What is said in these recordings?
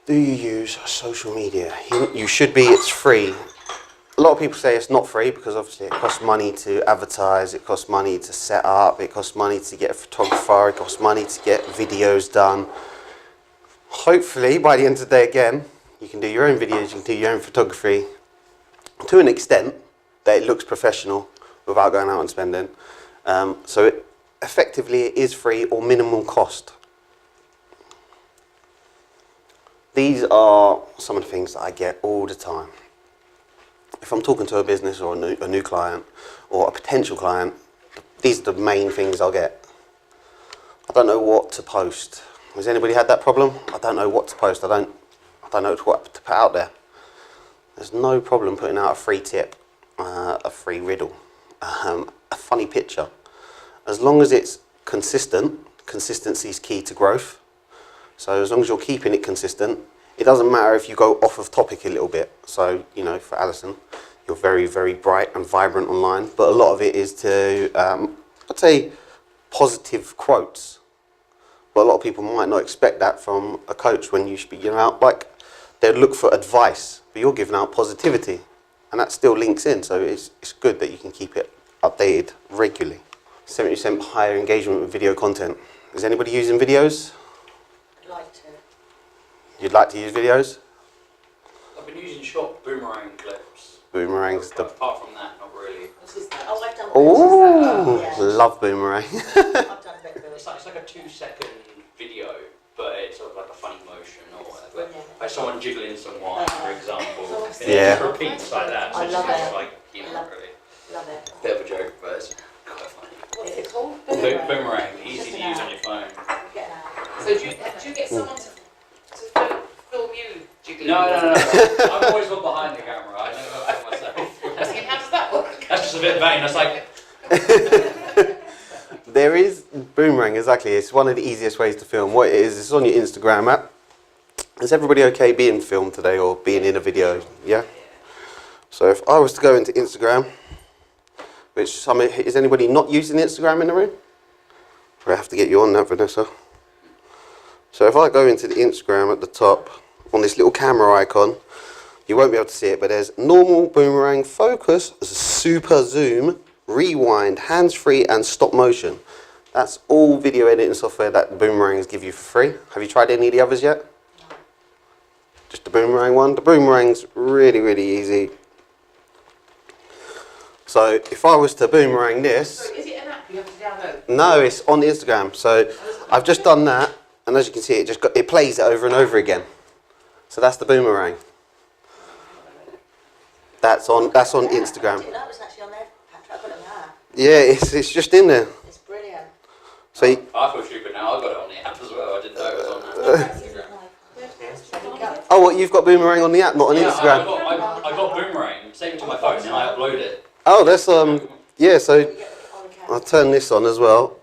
Do you use social media? You should be, it's free. A lot of people say it's not free because obviously it costs money to advertise, it costs money to set up, it costs money to get a photographer, it costs money to get videos done. Hopefully by the end of the day again, you can do your own videos, you can do your own photography to an extent that it looks professional without going out and spending. So effectively it is free or minimal cost. These are some of the things that I get all the time. If I'm talking to a business or a new client or a potential client, these are the main things I'll get. I don't know what to post. Has anybody had that problem? I don't know what to post. I don't know what to put out there. There's no problem putting out a free tip, a free riddle, a funny picture. As long as it's consistent, consistency is key to growth. So as long as you're keeping it consistent, it doesn't matter if you go off of topic a little bit. So, you know, for Alison, you're very, very bright and vibrant online, but a lot of it is to, I'd say, positive quotes. But a lot of people might not expect that from a coach when you should be giving out, like, they'd look for advice, but you're giving out positivity. And that still links in, so it's good that you can keep it updated regularly. 70% higher engagement with video content. Is anybody using videos? I'd like to. You'd like to use videos? I've been using short boomerang clips. Boomerangs. Apart from that, not really. Oh, I've done Oh, yeah. love boomerang. I've done a bit of it. It's like a 2-second video, but it's sort of like a funny motion or whatever. Brilliant. Like someone jiggling some wine, for example. And Yeah. it just repeats like that. So I it's love just it. like, you know, really. Love it. Bit of a joke, but it's quite funny. What's it called? Boomerang, easy Just to an use app. on your phone. Get out. So do you get someone to film you jiggling? No. I've always gone behind the camera. I never film myself. I was thinking, how does that work? That's just a bit vain. That's like, There is boomerang, exactly. It's one of the easiest ways to film. What it is, it's on your Instagram app. Is everybody okay being filmed today or being in a video? Yeah? So if I was to go into Instagram, is anybody not using Instagram in the room? I have to get you on that, Vanessa. So if I go into the Instagram at the top, on this little camera icon, you won't be able to see it, but there's normal, boomerang, focus, super zoom, rewind, hands-free, and stop motion. That's all video editing software that boomerangs give you for free. Have you tried any of the others yet? No. Just the boomerang one? The boomerang's really, really easy. So if I was to boomerang this... So is it an app you have to download? No, it's on Instagram. So I've just done that, and as you can see, it plays it over and over again. So that's the boomerang. That's on Instagram. I didn't know it was actually on there, Patrick. I got it on the app. Yeah, it's just in there. It's brilliant. So I feel stupid now. I got it on the app as well. I didn't know it was on that. oh, what, you've got boomerang on the app, not on Instagram? I got boomerang, saved it to my phone, and I upload it. Oh, that's yeah. So I'll turn this on as well.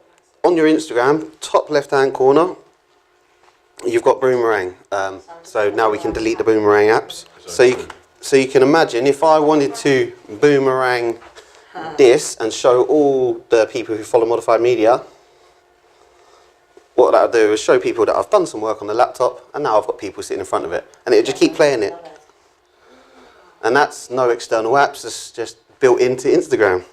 On your Instagram, top left-hand corner, you've got boomerang. So now we can delete the boomerang apps. So you can imagine if I wanted to boomerang this and show all the people who follow Modified Media, what that'll do is show people that I've done some work on the laptop and now I've got people sitting in front of it. And it'll just keep playing it. And that's no external apps, it's just built into Instagram.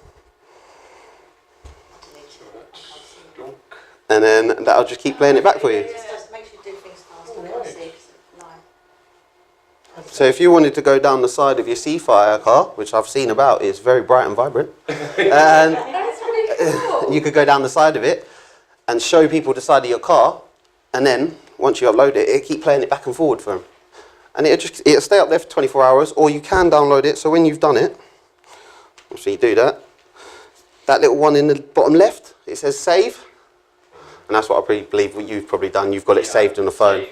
And then that'll just keep playing it back for you. It just makes you do things faster. I can't see 'cause of light. So if you wanted to go down the side of your Seafire car, which I've seen about, it's very bright and vibrant, and That's really cool. you could go down the side of it and show people the side of your car, and then once you upload it, it'll keep playing it back and forward for them. And it'll stay up there for 24 hours, or you can download it, so when you've done it, so you do that, that little one in the bottom left, it says save, and that's what I believe what you've probably done, you've got it saved on the phone.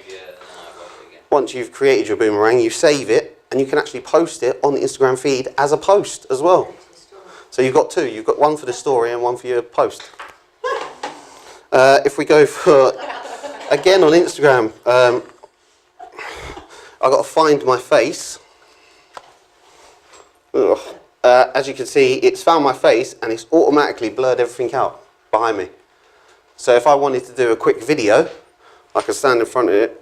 Once you've created your boomerang, you save it, and you can actually post it on the Instagram feed as a post as well. So you've got two. You've got one for the story and one for your post. If we go for, again on Instagram, I've got to find my face. As you can see, it's found my face, and it's automatically blurred everything out behind me. So if I wanted to do a quick video, I could stand in front of it.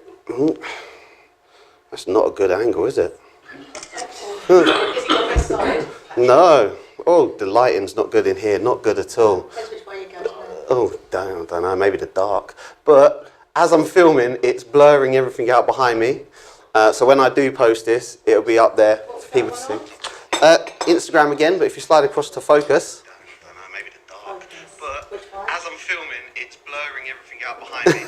That's not a good angle, is it? Is it your best side? No. Oh, the lighting's not good in here. Not good at all. Depends which way you go. doesn't it? Oh, don't know. Maybe the dark. But as I'm filming, it's blurring everything out behind me. So when I do post this, it'll be up there for people to see. Instagram again, but if you slide across to focus. I don't know, maybe the dark. But Which one? as I'm filming, it's blurring everything out behind me.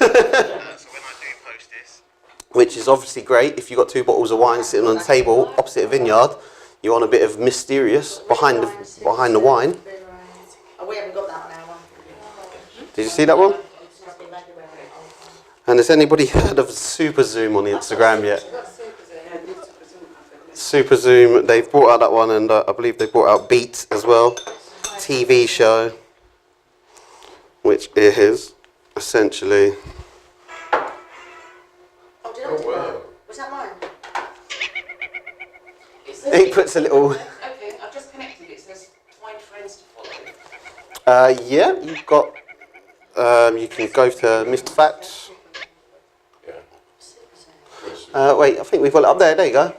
So when I do post this, which is obviously great if you've got 2 bottles of wine sitting on the table opposite a vineyard, you want a bit of mysterious behind the wine. Oh, we haven't got that on our one. Did you see that one? It's must be maybe where it And has anybody heard of Super Zoom on the Instagram yet? Super Zoom, they've brought out that one, and I believe they brought out Beat as well, TV show, which is essentially. Oh, did I do that? Was that mine? He puts a little. Okay, I've just connected. It says find friends to follow. Yeah, you've got. You can go to Mr. Facts. Wait, I think we've got it up there. There you go.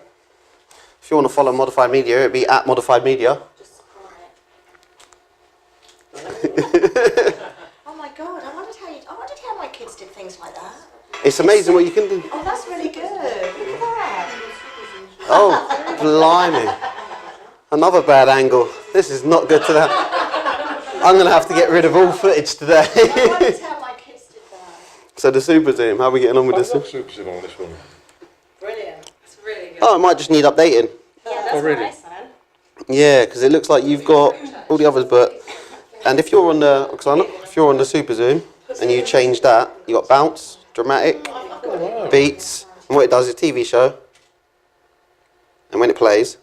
If you want to follow Modified Media, it'd be at Modified Media. Just quiet. Oh my god! I wondered how my kids did things like that. It's amazing what you can do. Oh, that's really good. Look at that. Oh, blimey. Another bad angle. This is not good today. I'm going to have to get rid of all footage today. I wondered how my kids did that. So the Super Zoom, how are we getting on with I this? love Super Zoom on this one. Brilliant. It's really good. Oh, it might just need updating. Yeah, that's really? nice then. Yeah, because it looks like you've got all the others, but... And if you're on the... Oksana, if you're on the Super Zoom and you change that, you got bounce, dramatic, beats, and what it does is TV show. And when it plays,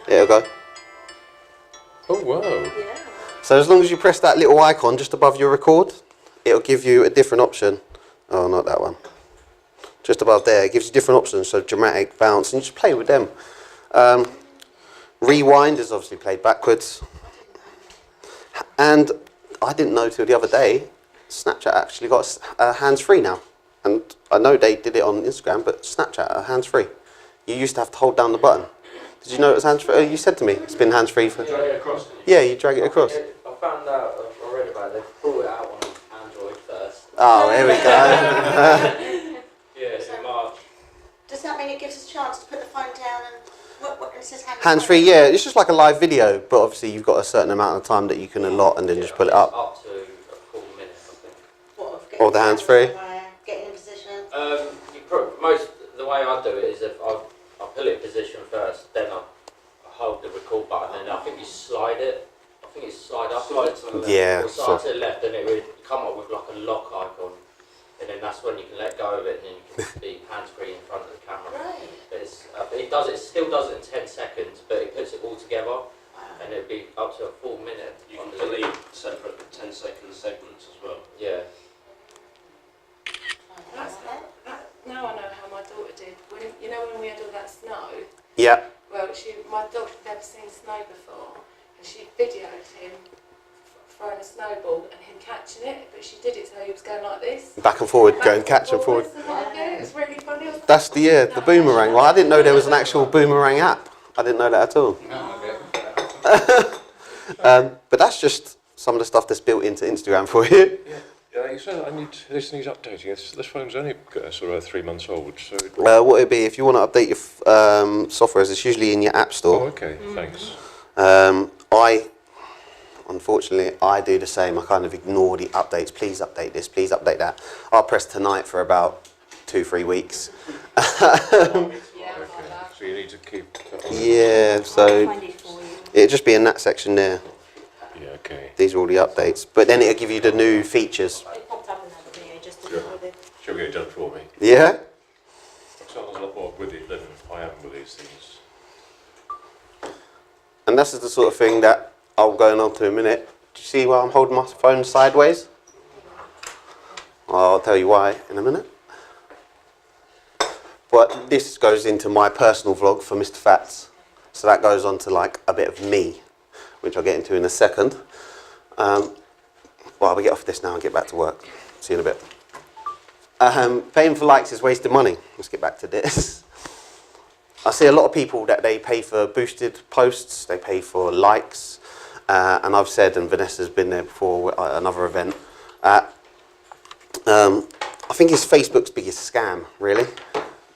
it'll go. Oh, wow. Yeah. So as long as you press that little icon just above your record, it'll give you a different option. Oh, not that one. Just above there, it gives you different options. So dramatic, bounce, and you just play with them. Rewind is obviously played backwards. And I didn't know till the other day, Snapchat actually got hands-free now. And I know they did it on Instagram, but Snapchat are hands-free. You used to have to hold down the button. Did you know it was hands-free? You said to me it's been hands-free for... Drag it across. Yeah, you drag it across. I found out, I read about it, they brought it out on Android first. Oh, here we go. Yeah, it's in March. Does that mean it gives us a chance to put the phone down and what it says Hands-free, yeah. It's just like a live video, but obviously you've got a certain amount of time that you can allot and then just put it up. Up to a full minute, I think. What, of Or the hands-free? Getting in position. The way I do it is if I put it in position first, then I hold the record button, and I think you slide it. I think you slide up. Slide to the left. Yeah. Or So, slide to the left, and it would come up with like a lock icon, and then that's when you can let go of it, and then you can be hands-free in front of the camera. Right. But it still does it in 10 seconds, but it puts it all together, and it'd be up to a full minute. You can delete separate 10-second segments as well. Yeah. Now I know how my daughter did. When we had all that snow, yeah. well, my daughter had never seen snow before, and she videoed him throwing a snowball and him catching it, but she did it so he was going like this. Back and forward, going catch and forward. It was really funny. I was like, That's the boomerang. Well, I didn't know there was an actual boomerang app. I didn't know that at all. But that's just some of the stuff that's built into Instagram for you. Yeah, you said this needs updating. This phone's only sort of 3 months old, so... What it'd be, if you want to update your software, it's usually in your app Oh, store. okay, thanks. Unfortunately, I do the same. I kind of ignore the updates. Please update this, please update that. I'll press tonight for about 2-3 weeks. Okay, so you need to keep that on. Yeah, so it'd just be in that section there. Yeah, okay. These are all the updates. But then it'll give you the new features. It popped up in that video just to Sure. do with it. She'll get it done for me. Yeah? Sounds a lot more with it than I am with these things. And this is the sort of thing that I'll go on to in a minute. Do you see why I'm holding my phone sideways? I'll tell you why in a minute. But this goes into my personal vlog for Mr. Fats. So that goes on to like a bit of me, which I'll get into in a second. Well, I'll get off this now and get back to work. See you in a bit. Paying for likes is wasting money. Let's get back to this. I see a lot of people that they pay for boosted posts, they pay for likes, and I've said, and Vanessa's been there before at another event, I think it's Facebook's biggest scam, really,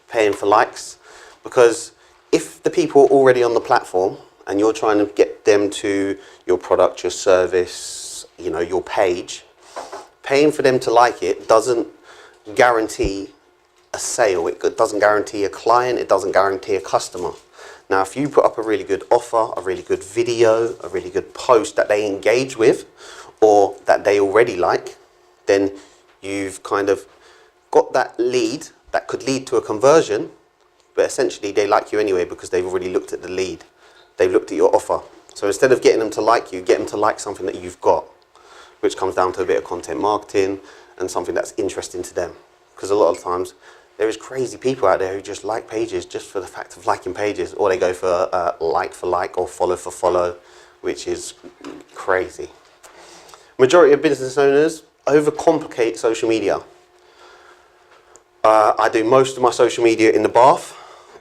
paying for likes, because if the people are already on the platform and you're trying to get them to your product, your service, you know, your page, paying for them to like it doesn't guarantee a sale. It doesn't guarantee a client. It doesn't guarantee a customer. Now, if you put up a really good offer, a really good video, a really good post that they engage with or that they already like, then you've kind of got that lead that could lead to a conversion, but essentially they like you anyway because they've already looked at the lead. They've looked at your offer. So instead of getting them to like you, get them to like something that you've got, which comes down to a bit of content marketing and something that's interesting to them. Because a lot of times there is crazy people out there who just like pages just for the fact of liking pages, or they go for like or follow for follow, which is crazy. Majority of business owners overcomplicate social media. I do most of my social media in the bath.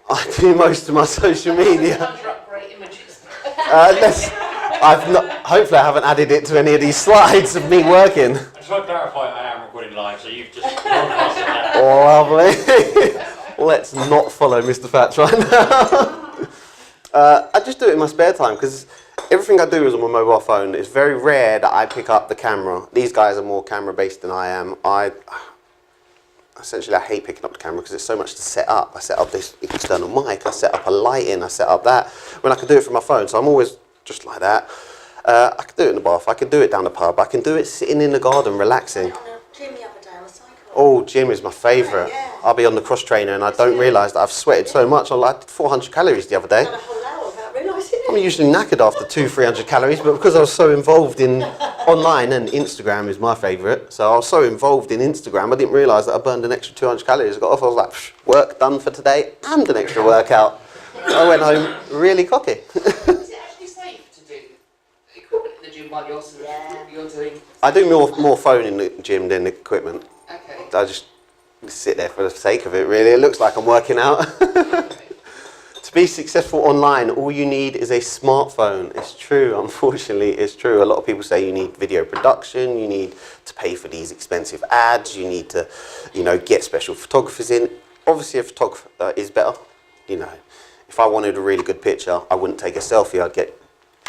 I do most of my social media. Conjure up great images. Hopefully I haven't added it to any of these slides of me working. I just want to clarify, I am recording live, so you've just broadcasted that. Lovely. Let's not follow Mr. Fats right now. I just do it in my spare time because everything I do is on my mobile phone. It's very rare that I pick up the camera. These guys are more camera based than I am. Essentially, I hate picking up the camera because it's so much to set up. I set up this external mic, I set up a lighting, I set up that, when I can do it from my phone. So I'm always just like that. I can do it in the bath, I can do it down the pub, I can do it sitting in the garden, relaxing. On a gym the other day on a cycle. Oh, gym is my favourite. Yeah. I'll be on the cross trainer and I don't realise that I've sweated so much. I did 400 calories the other day. Done a whole hour without realising I'm it. usually knackered after 200-300 calories, but because I was so involved in online, and Instagram is my favourite, so I was so involved in Instagram, I didn't realise that I burned an extra 200 calories. I got off, I was like, psh, work done for today and an extra workout. I went home really cocky. Is it actually safe to do equipment in the gym while you're sort of, Yeah. you're doing? I do more phone in the gym than equipment. Okay. I just sit there for the sake of it, really. It looks like I'm working out. To be successful online, all you need is a smartphone. It's true, unfortunately, it's true. A lot of people say you need video production, you need to pay for these expensive ads, you need to, you know, get special photographers in. Obviously, a photographer is better. You know, if I wanted a really good picture, I wouldn't take a selfie. I'd get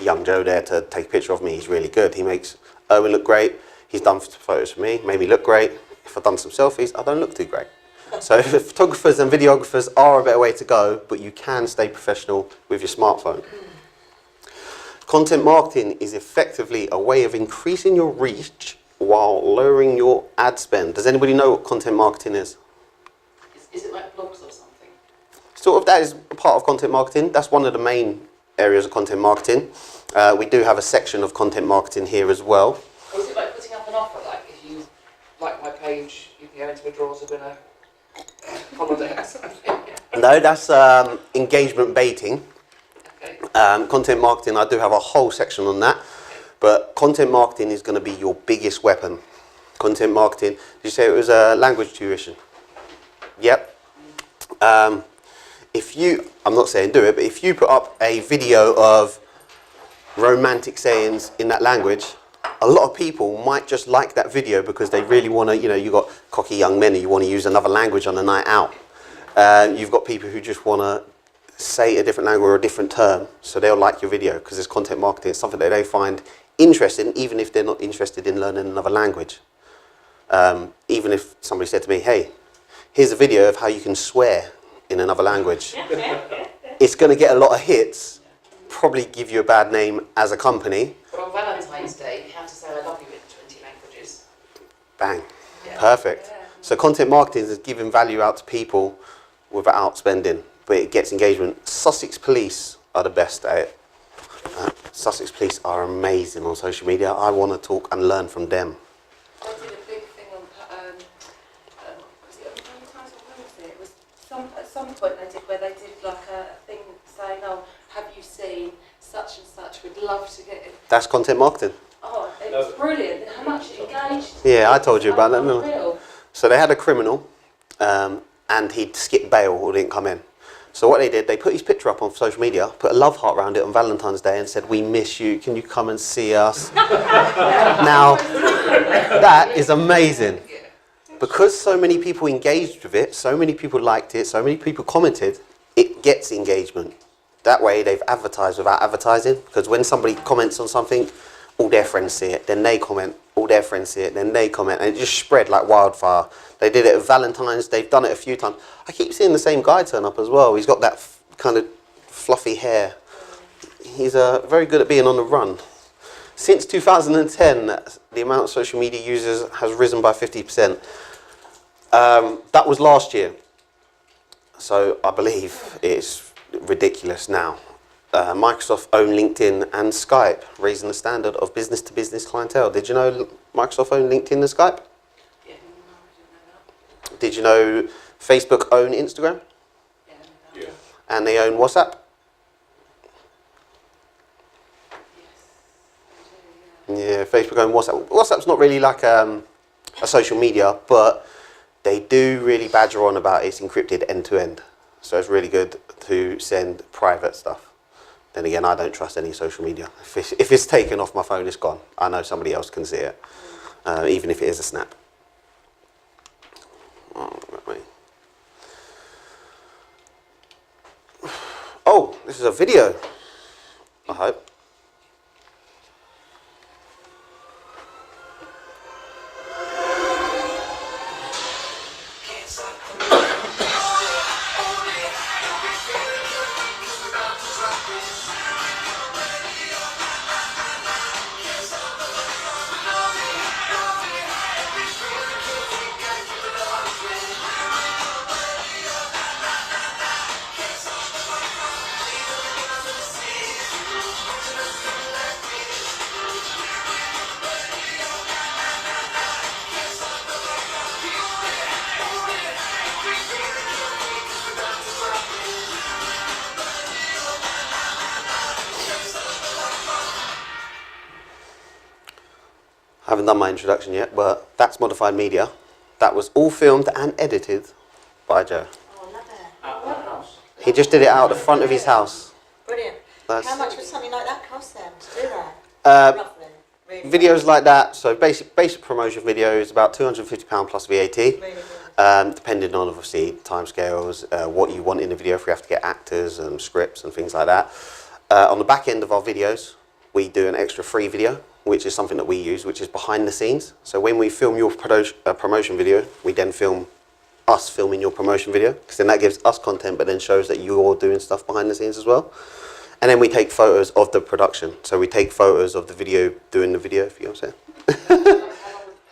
young Joe there to take a picture of me. He's really good. He makes Owen look great. He's done photos for me, made me look great. If I've done some selfies, I don't look too great. So photographers and videographers are a better way to go, but you can stay professional with your smartphone. Content marketing is effectively a way of increasing your reach while lowering your ad spend. Does anybody know what content marketing is? Is it like blogs or something? Sort of, that is a part of content marketing. That's one of the main areas of content marketing. We do have a section of content marketing here as well. Or is it like putting up an offer, like if you like my page, you can go into a draw to win a holiday or something? No, that's engagement baiting. Okay. Content marketing, I do have a whole section on that. But content marketing is going to be your biggest weapon. Content marketing, did you say it was a language tuition? Yep. If you, I'm not saying do it, but if you put up a video of romantic sayings in that language, a lot of people might just like that video because they really want to, you know, you've got cocky young men who you want to use another language on a night out. You've got people who just want to say a different language or a different term, so they'll like your video because it's content marketing. It's something that they find interesting, even if they're not interested in learning another language. Even if somebody said to me, hey, here's a video of how you can swear in another language. It's going to get a lot of hits, probably give you a bad name as a company. But on Valentine's Day, you have to say I love you in 20 languages. Bang. Yeah. Perfect. Yeah. So content marketing is giving value out to people without spending, but it gets engagement. Sussex Police are the best at it. Sussex Police are amazing on social media. I want to talk and learn from them. I did a big thing on, was it on Valentine's or Wednesday? It was at some point they did where they did like a thing saying, oh, have you seen such and such? We'd love to get it. That's content marketing. Oh, it was brilliant. How much it engaged. Yeah, I told you about that, didn't I? Unreal. So they had a criminal, and he'd skipped bail or didn't come in. So what they did, they put his picture up on social media, put a love heart around it on Valentine's Day and said, "We miss you, can you come and see us?" Now, that is amazing. Because so many people engaged with it, so many people liked it, so many people commented, it gets engagement. That way they've advertised without advertising, because when somebody comments on something, all their friends see it, then they comment, all their friends see it, then they comment, and it just spread like wildfire. They did it at Valentine's, they've done it a few times. I keep seeing the same guy turn up as well. He's got that kind of fluffy hair. He's very good at being on the run. Since 2010, the amount of social media users has risen by 50%. That was last year. So I believe it's ridiculous now. Microsoft own LinkedIn and Skype, raising the standard of business-to-business clientele. Did you know Microsoft own LinkedIn and Skype? Yeah, no, I didn't know that. Did you know Facebook own Instagram? Yeah, I didn't know that. Yeah. And they own WhatsApp? Yes, I do, yeah. Yeah, Facebook own WhatsApp. WhatsApp's not really like a social media, but they do really badger on about it's encrypted end-to-end. So it's really good to send private stuff. Then again, I don't trust any social media. If it's taken off my phone, it's gone. I know somebody else can see it, even if it is a snap. Oh, this is a video, I hope. I haven't done my introduction yet, but that's Modified Media. That was all filmed and edited by Joe. Oh, love it. At the house. He just did it out the front of his house. Brilliant. That's- How much would something like that cost them to do that? Roughly. Really Videos like that, so basic promotion videos, about £250 plus VAT. Really good. Depending on obviously timescales, what you want in the video, if we have to get actors and scripts and things like that. On the back end of our videos, we do an extra free video, which is something that we use, which is behind the scenes. So when we film your promotion video, we then film us filming your promotion video, because then that gives us content, but then shows that you're doing stuff behind the scenes as well. And then we take photos of the production. So we take photos of the video, doing the video, if you know what I'm saying.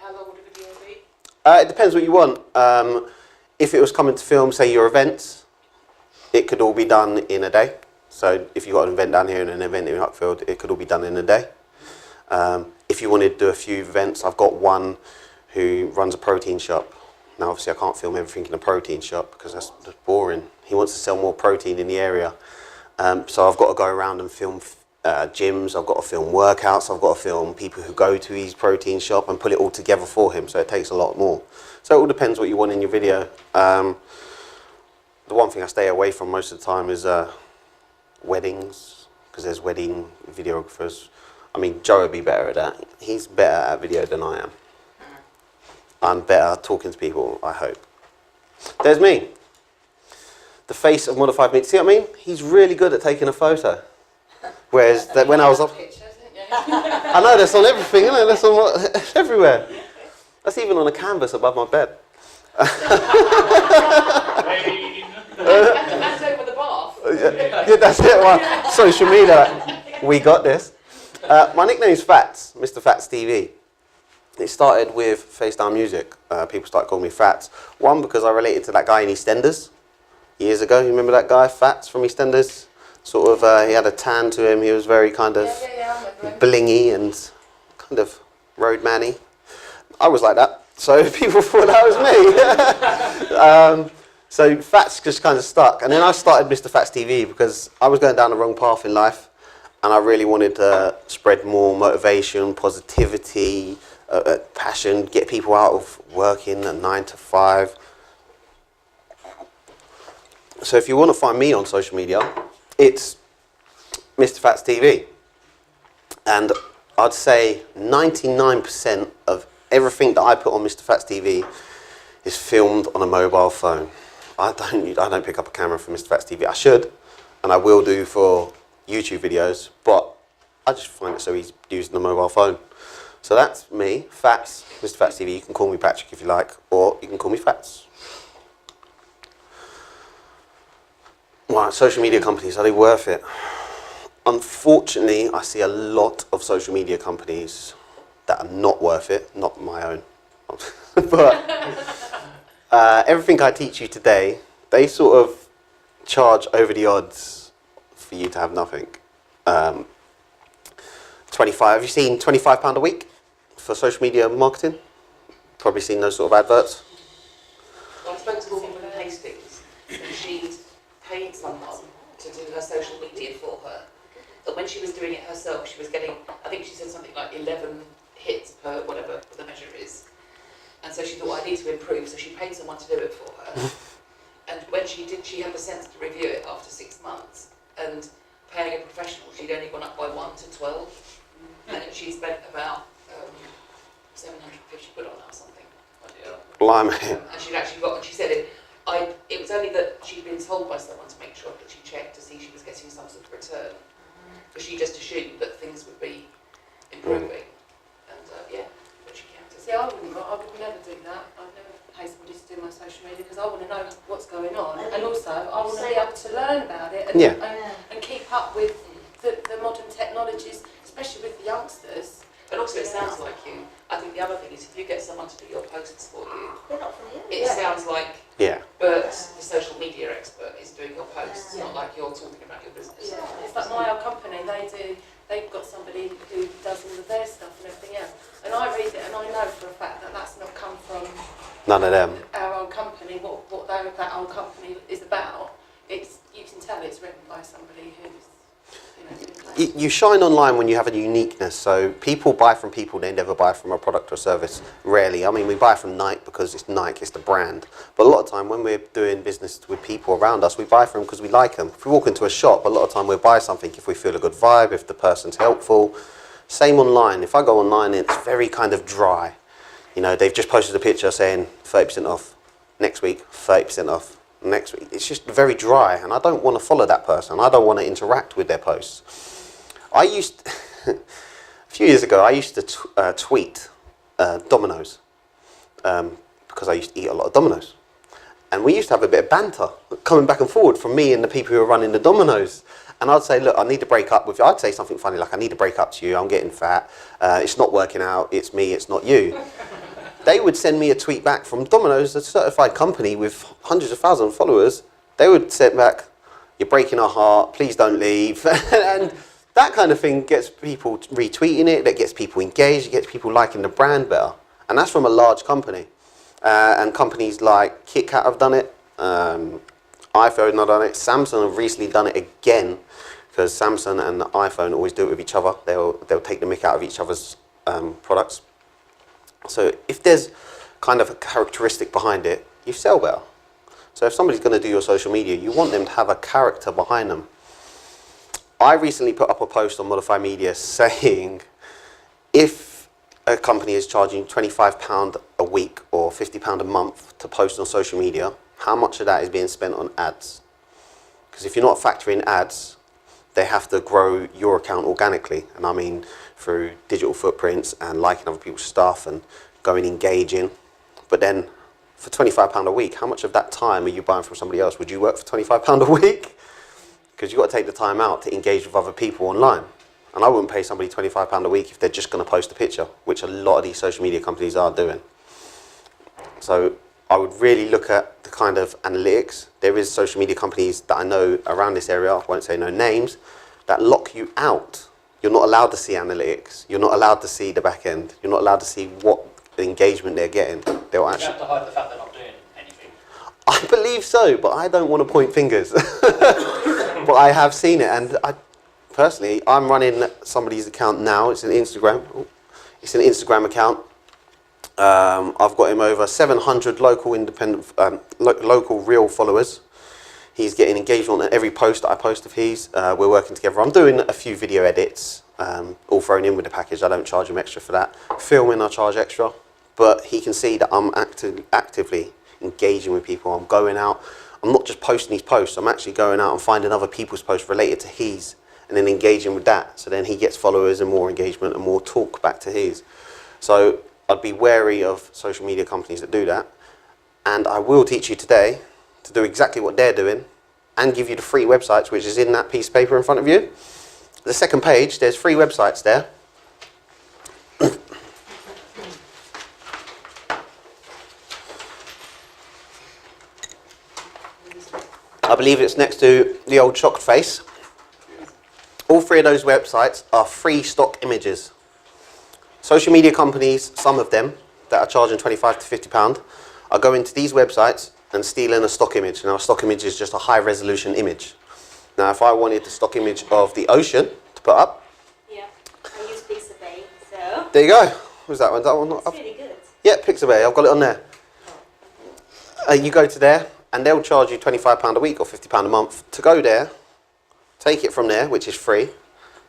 How long would the video be? It depends what you want. If it was coming to film, say your events, it could all be done in a day. So if you've got an event down here and an event in Uckfield, it could all be done in a day. If you wanted to do a few events, I've got one who runs a protein shop. Now obviously I can't film everything in a protein shop because that's just boring. He wants to sell more protein in the area. So I've got to go around and film gyms, I've got to film workouts, I've got to film people who go to his protein shop and put it all together for him, so it takes a lot more. So it all depends what you want in your video. The one thing I stay away from most of the time is weddings, because there's wedding videographers. I mean, Joe would be better at that. He's better at video than I am. I'm better talking to people, I hope. There's me. The face of Modified Media. See what I mean? He's really good at taking a photo. Whereas that when I was up, I know that's on everything, isn't it? That's on everywhere. That's even on a canvas above my bed. That's over the bath. Yeah, that's it. Well, social media, we got this. My nickname is Fats, Mr. Fats TV. It started with FaceTime Music. People started calling me Fats. One, because I related to that guy in EastEnders years ago. You remember that guy, Fats from EastEnders? Sort of, he had a tan to him. He was very kind of I remember him. blingy and kind of roadman-y. I was like that, so people thought that was me. So Fats just kind of stuck. And then I started Mr. Fats TV because I was going down the wrong path in life. And I really wanted to spread more motivation, positivity, passion, get people out of working at 9 to 5. So if you want to find me on social media, it's Mr. Fats TV. And I'd say 99% of everything that I put on Mr. Fats TV is filmed on a mobile phone. I don't pick up a camera for Mr. Fats TV. I should, and I will do for YouTube videos, but I just find it so easy using the mobile phone. So that's me, Fats, Mr. Fats TV. You can call me Patrick if you like, or you can call me Fats. Right, social media companies, are they worth it? Unfortunately, I see a lot of social media companies that are not worth it, not my own. But everything I teach you today, they sort of charge over the odds for you to have nothing. 25, have you seen £25 a week for social media marketing? Probably seen those sort of adverts. I spoke to a woman from Hastings and she'd paid someone to do her social media for her. But when she was doing it herself, she was getting, I think she said something like 11 hits per whatever the measure is. And so she thought, well, I need to improve, so she paid someone to do it for her. And when she did, she had the sense to review it after 6 months. And paying a professional, she'd only gone up by 1 to 12. And she spent about 750 quid on that or something. Blimey. And she'd actually got, and she said it was only that she'd been told by someone to make sure that she checked to see she was getting some sort of return. But she just assumed that things would be improving. And yeah, but she counted. See, I would never do that. I'd never pay somebody to do my social media because I want to know what's going on, and also I want to be able to learn about it and keep up with the modern technologies, especially with the youngsters. And also it sounds like you. I think the other thing is if you get someone to do your posts for you, They're not from you. it sounds like Yeah. Bert, the social media expert, is doing your posts, not like you're talking about your business. Yeah, it's like my old company, they've got somebody who does all of their stuff and everything else. And I read it and I know for a fact that that's not come from None of them. our old company, what that old company is about. You can tell it's written by somebody who's, You shine online when you have a uniqueness. So people buy from people, they never buy from a product or service. Rarely. I mean, we buy from Nike because it's Nike, it's the brand. But a lot of time when we're doing business with people around us, we buy from them because we like them. If we walk into a shop, a lot of time we'll buy something if we feel a good vibe, if the person's helpful. Same online. If I go online, it's very kind of dry. You know, they've just posted a picture saying 30% off. Next week, 30% off. Next week. It's just very dry, and I don't want to follow that person. I don't want to interact with their posts. A few years ago, I used to tweet Domino's because I used to eat a lot of Domino's. And we used to have a bit of banter coming back and forward from me and the people who were running the Domino's. And I'd say, look, I need to break up with you. I'd say something funny like, I need to break up to you. I'm getting fat. It's not working out. It's me. It's not you. They would send me a tweet back from Domino's, a certified company with hundreds of thousands of followers. They would send back, you're breaking our heart. Please don't leave. And that kind of thing gets people retweeting it. That gets people engaged. It gets people liking the brand better. And that's from a large company. And companies like KitKat have done it. iPhone have done it. Samsung have recently done it again, because Samsung and the iPhone always do it with each other. They'll take the mick out of each other's products. So if there's kind of a characteristic behind it, you sell better. So if somebody's going to do your social media, you want them to have a character behind them. I recently put up a post on Modify Media saying, if a company is charging £25 a week or £50 a month to post on social media, how much of that is being spent on ads? Because if you're not factoring ads, they have to grow your account organically. And I mean through digital footprints and liking other people's stuff and going engaging. But then for £25 a week, how much of that time are you buying from somebody else? Would you work for £25 a week? Because you've got to take the time out to engage with other people online. And I wouldn't pay somebody £25 a week if they're just going to post a picture, which a lot of these social media companies are doing. So I would really look at the kind of analytics. There is social media companies that I know around this area, I won't say no names, that lock you out. You're not allowed to see analytics. You're not allowed to see the back end. You're not allowed to see what engagement they're getting. They'll You You have have to hide the fact they're not doing anything. I believe so, but I don't want to point fingers. But I have seen it, and personally, I'm running somebody's account now. It's an Instagram. It's an Instagram account. I've got him over 700 local independent, local real followers. He's getting engagement on every post that I post of his. We're working together. I'm doing a few video edits, all thrown in with the package. I don't charge him extra for that. Filming, I charge extra. But he can see that I'm actively engaging with people. I'm going out. I'm not just posting his posts. I'm actually going out and finding other people's posts related to his and then engaging with that. So then he gets followers and more engagement and more talk back to his. So I'd be wary of social media companies that do that. And I will teach you today to do exactly what they're doing and give you the free websites, which is in that piece of paper in front of you. The second page, there's free websites there. I believe it's next to the old shocked face. All three of those websites are free stock images. Social media companies, some of them that are charging £25 to £50, are going to these websites and stealing a stock image. Now, a stock image is just a high resolution image. Now, if I wanted the stock image of the ocean to put up, Yeah, I use Pixabay, so there you go. Was that one? That one not it's up? really good. Yeah, Pixabay. I've got it on there. You go to there, and they'll charge you £25 a week or £50 a month to go there, take it from there, which is free.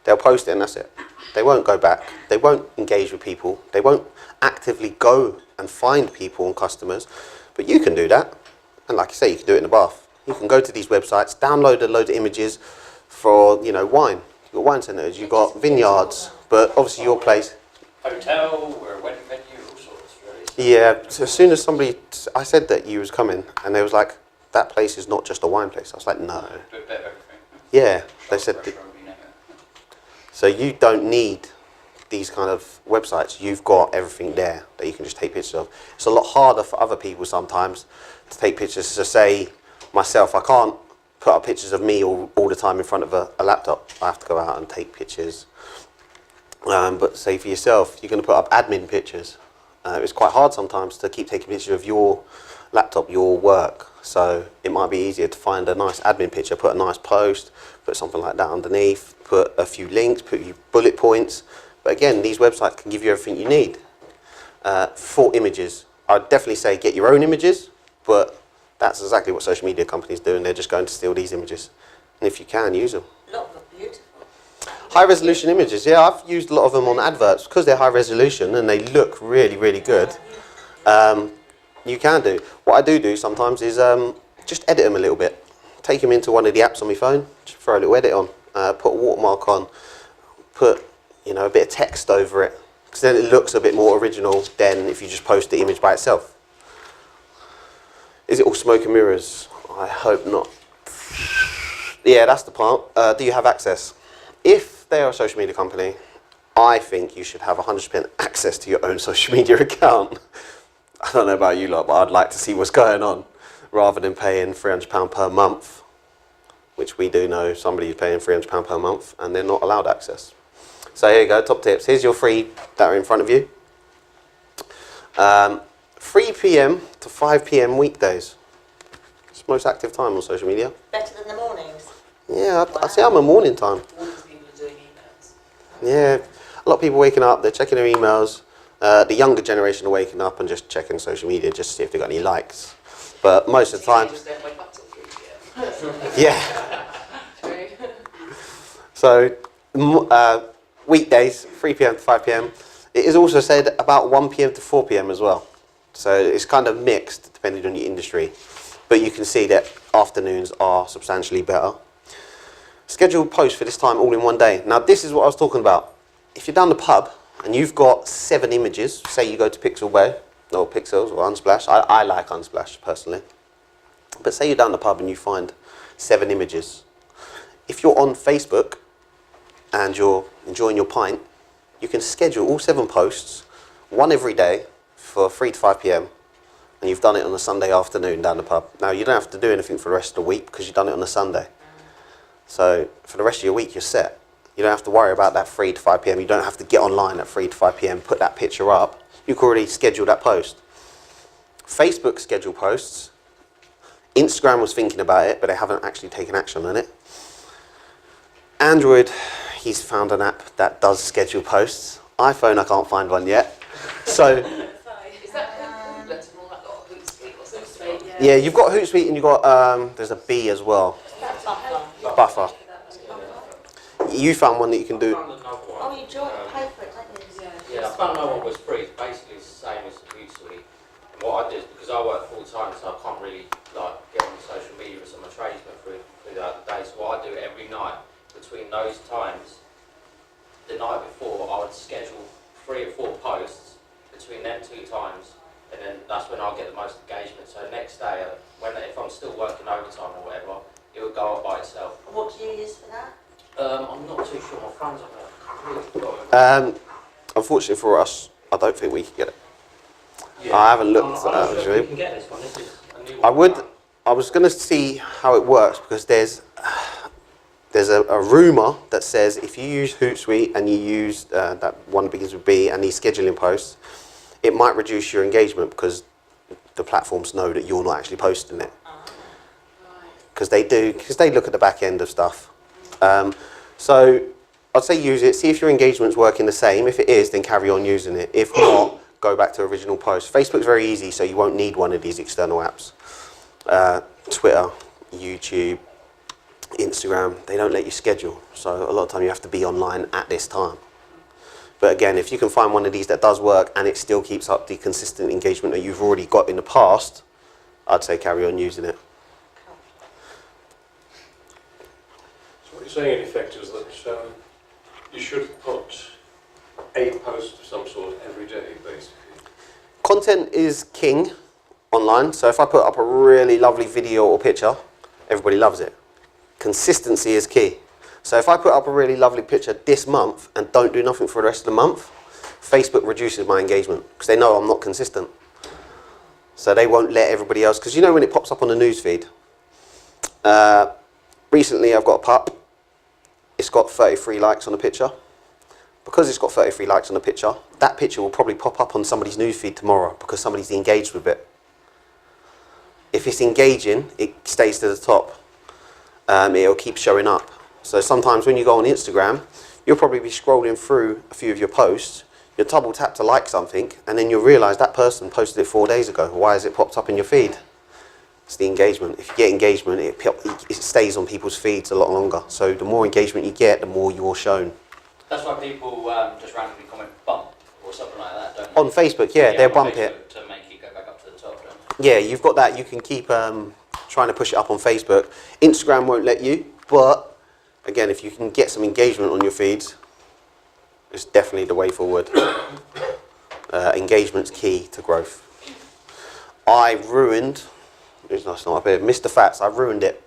They'll post it, and that's it. They won't go back. They won't engage with people. They won't actively go and find people and customers. But you can do that. And like I say, you can do it in a bath. You can go to these websites, download a load of images for, you know, wine. You've got wine centres, you've got vineyards, but obviously your place. Hotel or wedding venue, all sorts, really. Yeah, so as soon as somebody, I said that you was coming, and they was like, that place is not just a wine place. I was like, no. Do a bit of everything. Yeah, they said, Restaurant, you know. so you don't need these kind of websites. You've got everything there that you can just take pictures of. It's a lot harder for other people sometimes to take pictures. So say myself, I can't put up pictures of me all the time in front of a laptop. I have to go out and take pictures. But say for yourself, you're going to put up admin pictures. It's quite hard sometimes to keep taking pictures of your laptop, your work. So it might be easier to find a nice admin picture, put a nice post, put something like that underneath, put a few links, put your bullet points. But again, these websites can give you everything you need. For images, I'd definitely say get your own images, but that's exactly what social media companies do, and they're just going to steal these images. And if you can, use them. A lot of them beautiful. High resolution images, yeah, I've used a lot of them on adverts because they're high resolution and they look really, really good. You can do. What I do sometimes is just edit them a little bit. Take them into one of the apps on my phone, just throw a little edit on, put a watermark on, put a bit of text over it, because then it looks a bit more original than if you just post the image by itself. Is it all smoke and mirrors? I hope not. Yeah, that's the part. Do you have access? If they are a social media company, I think you should have 100% access to your own social media account. I don't know about you lot, but I'd like to see what's going on, rather than paying £300 per month, which we do know somebody is paying £300 per month and they're not allowed access. So here you go, top tips. Here's your free that are in front of you. 3 p.m. to 5 p.m. weekdays. It's the most active time on social media. Better than the mornings. Yeah, I say I'm a morning time. Mornings people are doing emails. Yeah, a lot of people waking up, they're checking their emails. The younger generation are waking up and just checking social media just to see if they've got any likes. But most of the time, Teenagers don't wake up till 3 p.m. yeah. True. So weekdays, 3 p.m. to 5 p.m. It is also said about 1 p.m. to 4 p.m. as well. So it's kind of mixed depending on your industry. But you can see that afternoons are substantially better. Scheduled posts for this time all in one day. Now this is what I was talking about. If you're down the pub and you've got 7 images, say you go to Pixel Bay, or Pixels or Unsplash. I like Unsplash personally. But say you're down the pub and you find 7 images. If you're on Facebook and you're enjoying your pint, you can schedule all 7 posts, one every day for 3 to 5 p.m. and you've done it on a Sunday afternoon down the pub. Now you don't have to do anything for the rest of the week because you've done it on a Sunday. So for the rest of your week you're set. You don't have to worry about that 3 to 5 p.m. You don't have to get online at 3 to 5 p.m, put that picture up. You can already schedule that post. Facebook schedule posts. Instagram was thinking about it, but they haven't actually taken action on it. Android, he's found an app that does schedule posts. iPhone, I can't find one yet. So Is that Hootlet and all that lot? Hootsuite or something? Yeah, you've got Hootsuite and you've got, there's a B as well, That's buffer. Buffer. You found one that you can I do. found another one. Oh, you pay for it, don't you? Yeah, I found another one was free. It's basically the same as the Hootsuite. And what I do is, because I work full time, so I can't really like get on social media with some of my tradesmen throughout the day. So what I do every night between those times, the night before, I would schedule 3 or 4 posts between them 2 times, and then that's when I'll get the most engagement. So next day, if I'm still working overtime or whatever, it would go up by itself. And what do you use for that? I'm not too sure. My friends are really Unfortunately for us, I don't think we can get it. Yeah. I haven't looked at I'm that not sure if we actually. can get this one. This is a new I one. was going to see how it works because there's a rumour that says if you use Hootsuite and you use that one begins with B and these scheduling posts, it might reduce your engagement because the platforms know that you're not actually posting it. Because they look at the back end of stuff. So I'd say use it, see if your engagement's working the same. If it is, then carry on using it. If not, go back to original posts. Facebook's very easy, so you won't need one of these external apps. Twitter, YouTube, Instagram, they don't let you schedule. So a lot of time you have to be online at this time. But again, if you can find one of these that does work and it still keeps up the consistent engagement that you've already got in the past, I'd say carry on using it. So what you're saying in effect is that you should put a post of some sort every day, basically. Content is king online, so if I put up a really lovely video or picture, everybody loves it. Consistency is key. So if I put up a really lovely picture this month and don't do nothing for the rest of the month, Facebook reduces my engagement because they know I'm not consistent. So they won't let everybody else, because you know when it pops up on the news feed. Recently I've got a pup. It's got 33 likes on the picture. Because it's got 33 likes on the picture, that picture will probably pop up on somebody's newsfeed tomorrow because somebody's engaged with it. If it's engaging, it stays to the top. It'll keep showing up. So sometimes when you go on Instagram, you'll probably be scrolling through a few of your posts, you'll double tap to like something, and then you'll realise that person posted it 4 days ago. Why has it popped up in your feed? It's the engagement. If you get engagement, it stays on people's feeds a lot longer. So the more engagement you get, the more you're shown. That's why people just randomly comment bump or something like that, don't they? On Facebook, yeah, they'll on bump Facebook it. to make it go back up to the top, don't they? Yeah, you've got that. You can keep trying to push it up on Facebook. Instagram won't let you, but again, if you can get some engagement on your feeds, it's definitely the way forward. Engagement's key to growth. I ruined, it's not up here, Mr. Fats, I ruined it.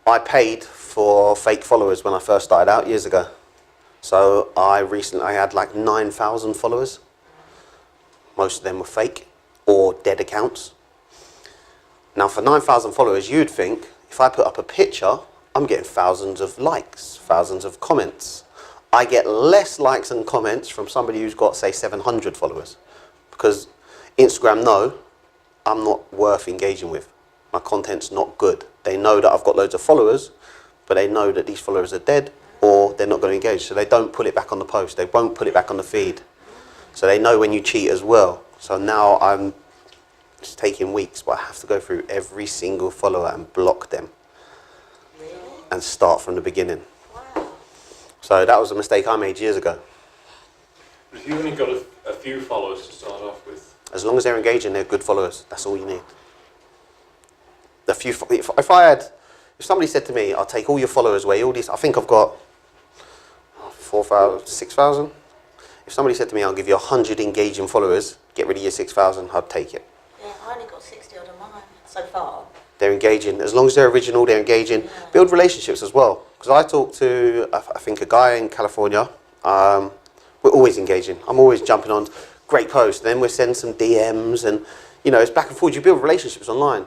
I paid for fake followers when I first started out years ago. So I had like 9,000 followers. Most of them were fake or dead accounts. Now for 9,000 followers, you'd think if I put up a picture, I'm getting thousands of likes, thousands of comments. I get less likes and comments from somebody who's got, say, 700 followers. Because Instagram know I'm not worth engaging with. My content's not good. They know that I've got loads of followers, but they know that these followers are dead or they're not going to engage. So they don't put it back on the post. They won't put it back on the feed. So they know when you cheat as well. So now it's taking weeks, but I have to go through every single follower and block them. And start from the beginning. Wow. So that was a mistake I made years ago. But if you've only got a few followers to start off with, As long as they're engaging, they're good followers. That's all you need. If somebody said to me, I'll take all your followers away, all these, I think I've got 4,000, 6,000. If somebody said to me, I'll give you 100 engaging followers, get rid of your 6,000, I'd take it. Yeah, I only got 60 odd of mine so far. They're engaging. As long as they're original, they're engaging. Yeah. Build relationships as well. Because I talked to, I think, a guy in California. We're always engaging. I'm always jumping on great posts. Then we'll send some DMs and, it's back and forth. You build relationships online.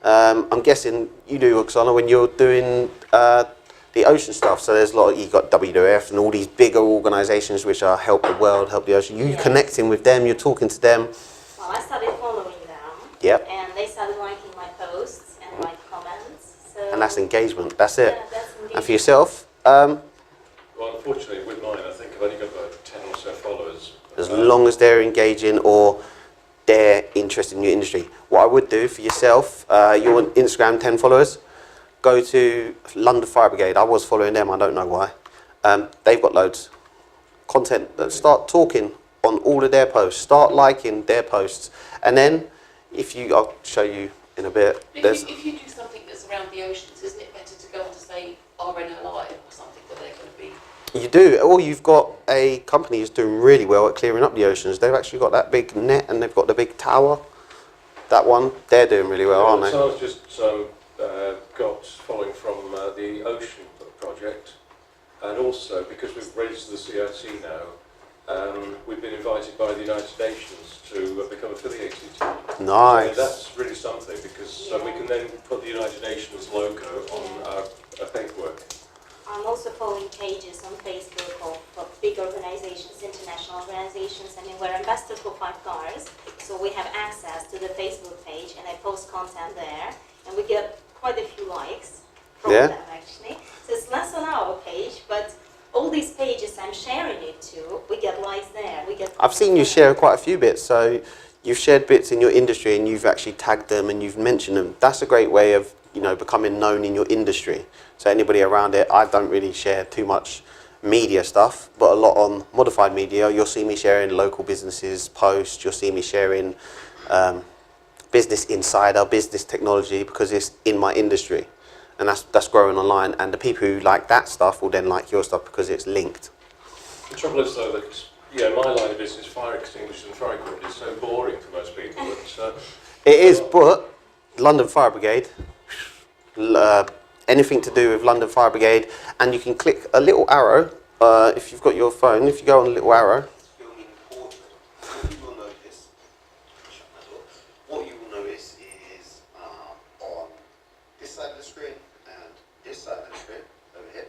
I'm guessing you do, Oksana, when you're doing the ocean stuff. So there's a lot, you've got WWF and all these bigger organisations which are help the world, help the ocean. You're connecting with them, you're talking to them. Well, I started following them. Yep. And they started liking my posts and my comments. So And that's engagement. That's it. Yeah, that's engagement. And for yourself, well, unfortunately with mine, I think I've only got about 10 or so followers. as long as they're engaging or they're interested in your industry. What I would do for yourself, you're on Instagram, 10 followers, go to London Fire Brigade. I was following them, I don't know why. They've got loads. Content, start talking on all of their posts, start liking their posts. And then, I'll show you in a bit. If you do something that's around the oceans, isn't it better to go on to say RNO Live or something where they're going to be? You do, or you've got a company who's doing really well at clearing up the oceans. They've actually got that big net and they've got the big tower. That one, they're doing really well, aren't they? So I've just got following from the Ocean Project, and also because we've raised the CIC now, we've been invited by the United Nations to become affiliated. Nice. So that's really something because we can then put the United Nations logo on our paperwork. I'm also following pages on Facebook of big organizations, international organizations. I mean, we're ambassadors for Five Cars, so we have access to the Facebook page, and I post content there, and we get quite a few likes from them actually. So it's less on our page, but all these pages I'm sharing it to, we get likes there. I've seen you share quite a few bits, so you've shared bits in your industry and you've actually tagged them and you've mentioned them. That's a great way of, becoming known in your industry. So anybody around it, I don't really share too much media stuff, but a lot on modified media. You'll see me sharing local businesses posts, you'll see me sharing business insider, business technology, because it's in my industry. And that's growing online, and the people who like that stuff will then like your stuff because it's linked. The trouble is though that my line of business, fire extinguishers and fire equipment, is so boring for most people that It is, but London Fire Brigade, anything to do with London Fire Brigade, and you can click a little arrow, if you've got your phone, if you go on a little arrow. What you will notice is on this side of the screen and this side of the screen, over here,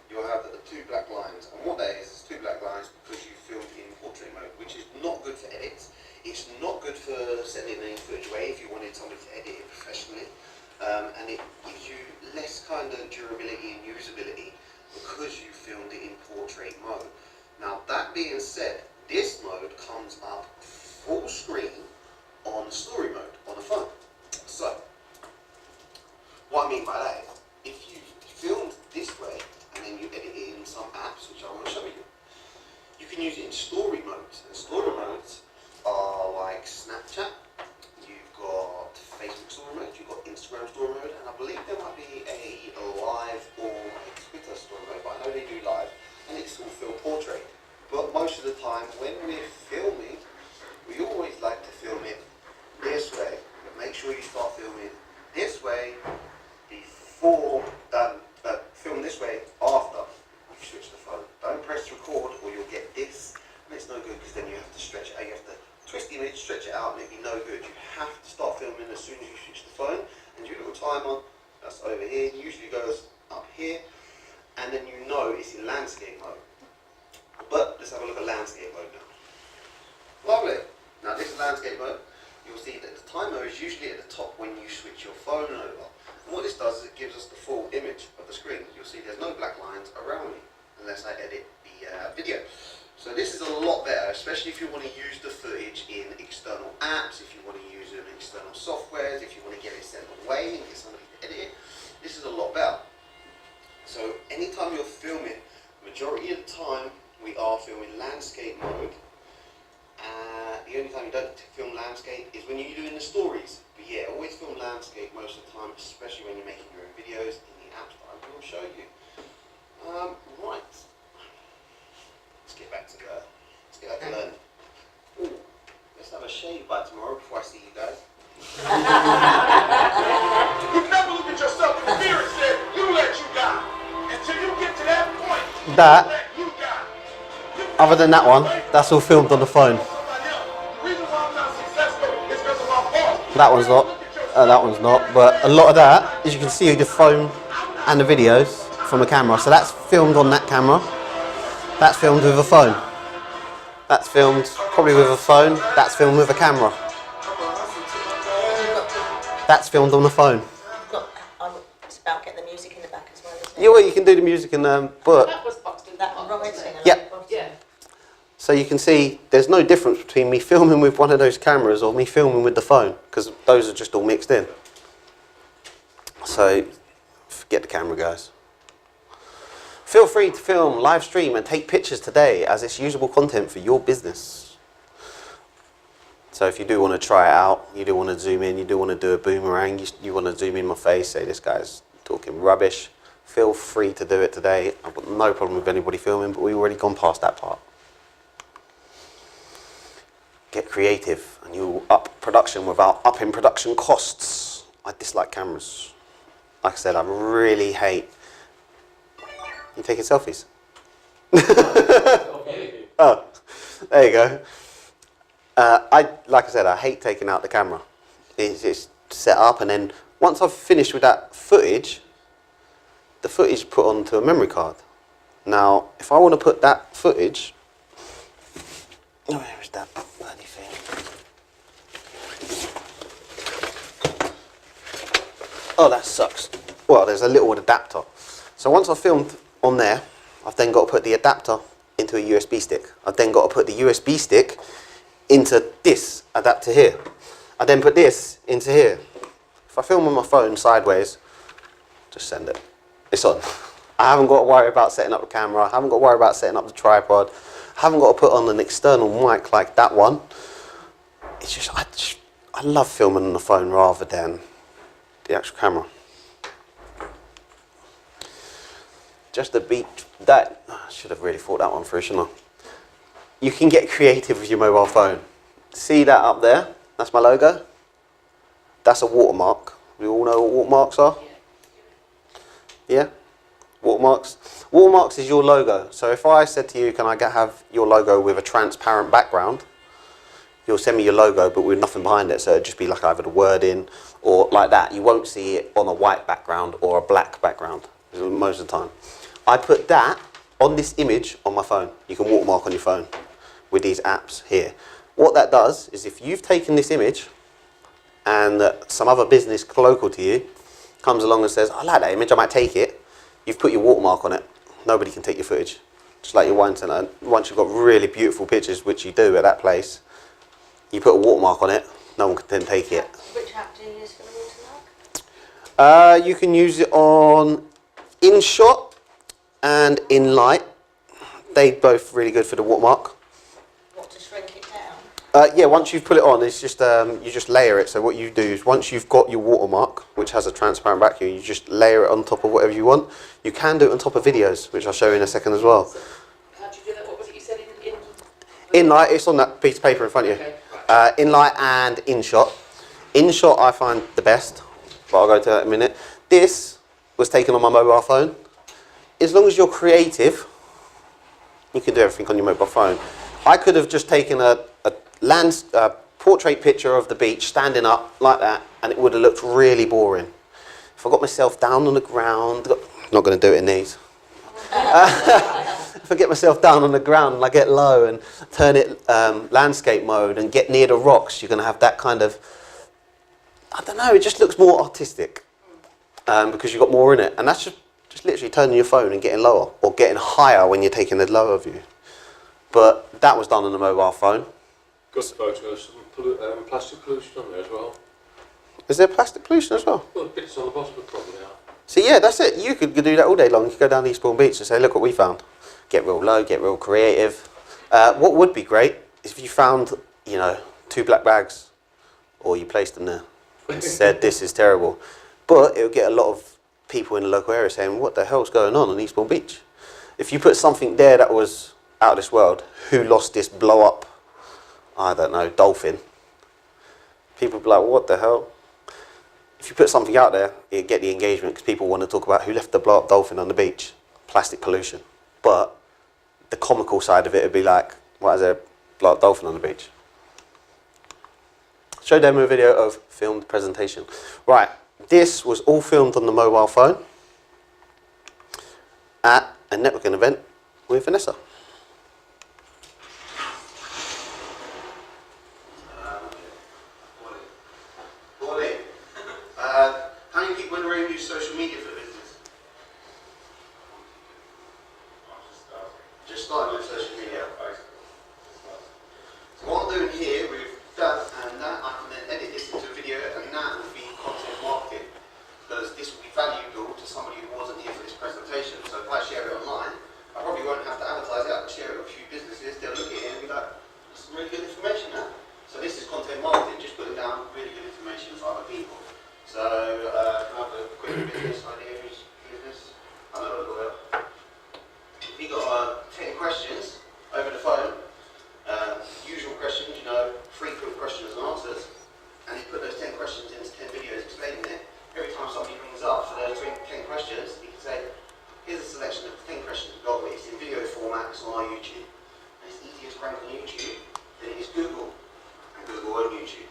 you'll have the two black lines, and what that is two black lines because you filmed in portrait mode, which is not good for edits. It's not good for sending any footage away if you wanted somebody to edit it professionally. And it gives you less kind of durability and usability because you filmed it in portrait mode. Now that being said, this mode comes up full screen on story mode on the phone. So, what I mean by that is, if you filmed this way and then you edit it in some apps, which I want to show you, you can use it in story modes. And story modes are like Snapchat, you've got Facebook story mode, you've got Instagram story mode, and I believe there might be a live or a Twitter story mode, but I know they do live, and it's all film portrait. But most of the time when we're filming, we always like to film it this way, but make sure you start filming this way before, film this way after you switch the phone. Don't press record or you'll get this, and it's no good because then you have to stretch it out. You have to twist the image, stretch it out, and it'd be no good. You have to start filming as soon as you switch the phone, and your little timer, that's over here, usually goes up here, and then you know it's in landscape mode. But let's have a look at landscape mode now. Lovely. Now this is landscape mode. You'll see that the timer is usually at the top when you switch your phone over. And what this does is it gives us the full image of the screen. You'll see there's no black lines around me unless I edit the video. So this is a lot better, especially if you want to use the footage in external apps, if you want to use it in external softwares, if you want to get it sent away and get somebody to edit it. This is a lot better. So anytime you're filming, majority of the time we are filming landscape mode. The only time you don't film landscape is when you're doing the stories. But yeah, always film landscape most of the time, especially when you're making your own videos in the apps that I will show you. Right. Let's get back to learning. Ooh, let's have a shave by tomorrow before I see you guys. You never look at yourself in the mirror and say, you let you die. Until you get to that point, That, let you die. other than that one, that's all filmed on the phone. The reason why I'm not successful is because of my fault. That one's not. That one's not. But a lot of that, as you can see, the phone and the videos from the camera. So that's filmed on that camera. That's filmed with a phone. That's filmed probably with a phone. That's filmed with a camera. That's filmed on the phone. It's about getting the music in the back as well, isn't it? Yeah, well, you can do the music in but That was Buxton That Park, writing. wasn't it? Yep. Yeah. So you can see there's no difference between me filming with one of those cameras or me filming with the phone, because those are just all mixed in. So forget the camera, guys. Feel free to film, live stream and take pictures today as it's usable content for your business. So if you do want to try it out, you do want to zoom in, you do want to do a boomerang, you want to zoom in my face, say this guy's talking rubbish, feel free to do it today. I've got no problem with anybody filming, but we've already gone past that part. Get creative and you'll up production without upping production costs. I dislike cameras. Like I said, I really hate... You taking selfies? Oh, there you go. Like I said, I hate taking out the camera. It's set up, and then once I've finished with that footage, the footage put onto a memory card. Now, if I want to put that footage, where is that bloody thing? Oh, that sucks. Well, there's a little adapter. So once I've filmed on there, I've then got to put the adapter into a USB stick. I've then got to put the USB stick into this adapter here. I then put this into here. If I film on my phone sideways, just send it. It's on. I haven't got to worry about setting up the camera. I haven't got to worry about setting up the tripod. I haven't got to put on an external mic like that one. It's just, I love filming on the phone rather than the actual camera. Just a beat that, I should have really thought that one through, shouldn't I? You can get creative with your mobile phone. See that up there? That's my logo. That's a watermark. We all know what watermarks are? Yeah? Watermarks. Watermarks is your logo. So if I said to you, can I have your logo with a transparent background? You'll send me your logo, but with nothing behind it. So it'd just be like either the wording or like that. You won't see it on a white background or a black background most of the time. I put that on this image on my phone. You can watermark on your phone with these apps here. What that does is if you've taken this image and some other business local to you comes along and says, I like that image, I might take it. You've put your watermark on it. Nobody can take your footage. Just like your wine centre. Once you've got really beautiful pictures, which you do at that place, you put a watermark on it, no one can then take it. Which app do you use for the watermark? You can use it on InShot and InLight. They're both really good for the watermark. What, to shrink it down? Yeah, once you've put it on, it's just you just layer it. So what you do is once you've got your watermark, which has a transparent background, you just layer it on top of whatever you want. You can do it on top of videos, which I'll show you in a second as well. How do you do that? What was it you said in InLight, it's on that piece of paper in front of you. Okay. InLight and InShot. InShot I find the best, but I'll go to that in a minute. This was taken on my mobile phone. As long as you're creative, you can do everything on your mobile phone. I could have just taken a portrait picture of the beach standing up like that, and it would have looked really boring. If I got myself down on the ground, not going to do it in these. If I get myself down on the ground and I get low and turn it landscape mode and get near the rocks, you're going to have that kind of, I don't know, it just looks more artistic because you've got more in it. And that's just literally turning your phone and getting lower or getting higher when you're taking the lower view. But that was done on the mobile phone. Good photos, some plastic pollution on there as well. Is there plastic pollution as well? Well, the bits on the bottom probably are. So yeah, that's it. You could do that all day long. You could go down Eastbourne Beach and say, look what we found. Get real low, get real creative. What would be great is if you found, 2 black bags, or you placed them there and said, this is terrible. But it would get a lot of people in the local area saying, what the hell's going on Eastbourne Beach? If you put something there that was out of this world, who lost this blow up, I don't know, dolphin, people would be like, what the hell? If you put something out there, you get the engagement because people want to talk about who left the blow up dolphin on the beach, plastic pollution. But the comical side of it would be like, why is there a blow up dolphin on the beach? Show demo video of filmed presentation. Right, this was all filmed on the mobile phone at a networking event with Vanessa. How many people in the room use social media for business? Just starting with social media. can I have a quick business idea? Who's this? I know a lawyer. He got 10 questions over the phone. Usual questions, you know, frequent questions and answers. And he put those 10 questions into 10 videos explaining it. Every time somebody brings up for those 10 questions, he can say, here's a selection of 10 questions we've got, but it's in video format, it's on our YouTube. And it's easier to rank on YouTube than it is Google. And Google on YouTube.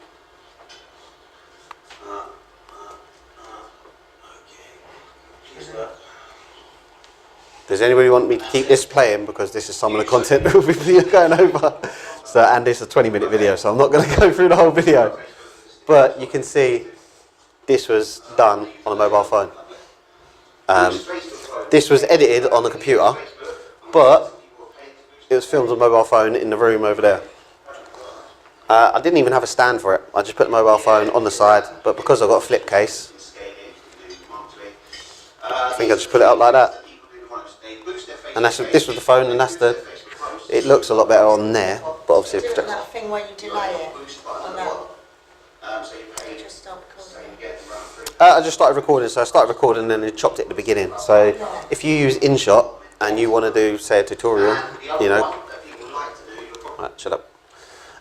Okay. Does anybody want me to keep this playing, because this is some of the content that we'll be going over? So, and it's a 20-minute video, so I'm not going to go through the whole video. But you can see this was done on a mobile phone. This was edited on a computer, but it was filmed on a mobile phone in the room over there. I didn't even have a stand for it. I just put the mobile phone on the side, but because I've got a flip case, I think I just put it up like that. And this was the phone, and it looks a lot better on there, but obviously it's Doing that thing where you delay it on that. You just stop recording. I just started recording, so I started recording and then I chopped it at the beginning. So if you use InShot and you want to do, say, a tutorial, you know, right, shut up.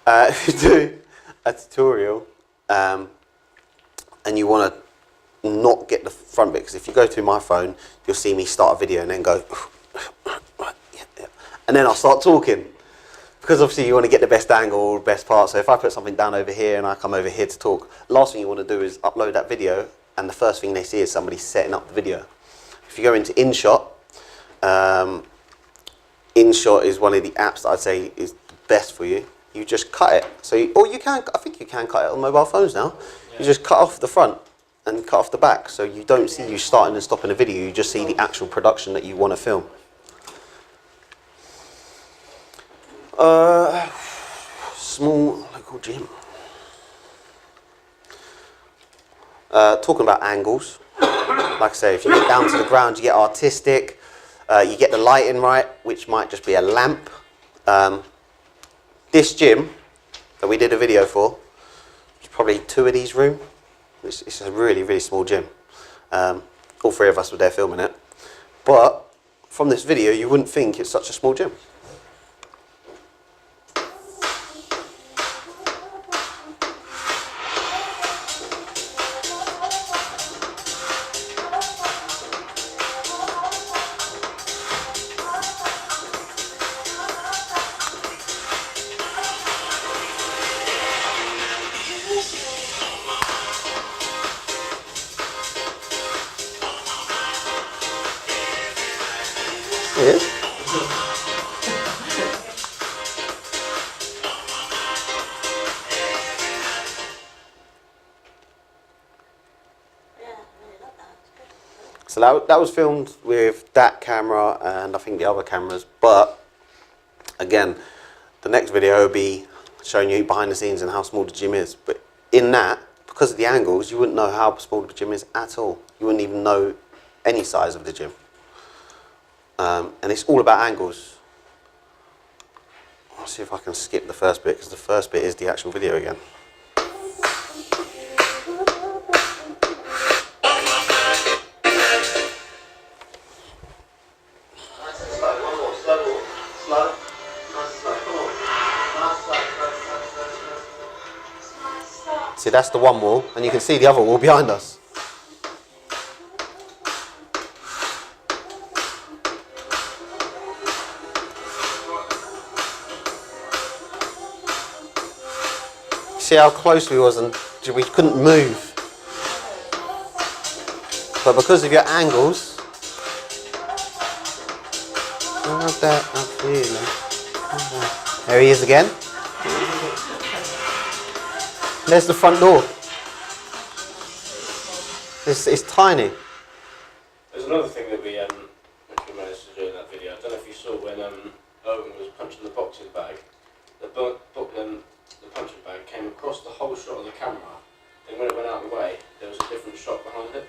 If you do a tutorial and you want to not get the front bit, because if you go to my phone, you'll see me start a video and then go, and then I'll start talking. Because obviously you want to get the best angle, best part. So if I put something down over here and I come over here to talk, last thing you want to do is upload that video, and the first thing they see is somebody setting up the video. If you go into InShot, InShot is one of the apps that I'd say is the best for you. You just cut it. So, I think you can cut it on mobile phones now. Yeah. You just cut off the front and cut off the back, so you don't see you starting and stopping a video. You just see the actual production that you want to film. Small local gym. Talking about angles, like I say, if you get down to the ground, you get artistic. You get the lighting right, which might just be a lamp. This gym that we did a video for, it's probably 2 of these rooms. It's a really, really small gym. All 3 of us were there filming it. But from this video, you wouldn't think it's such a small gym. It is. So that was filmed with that camera and I think the other cameras, but again, the next video will be showing you behind the scenes and how small the gym is. But in that, because of the angles, you wouldn't know how small the gym is at all. You wouldn't even know any size of the gym. And it's all about angles. I'll see if I can skip the first bit, because the first bit is the actual video again. See, that's the one wall, and you can see the other wall behind us. See how close we was, and we couldn't move. But because of your angles, there he is again. There's the front door. It's tiny. There's another thing that we managed to do in that video. I don't know if you saw when Owen was punching the boxing bag. The punching bag came across the whole shot of the camera. Then when it went out of the way, there was a different shot behind it.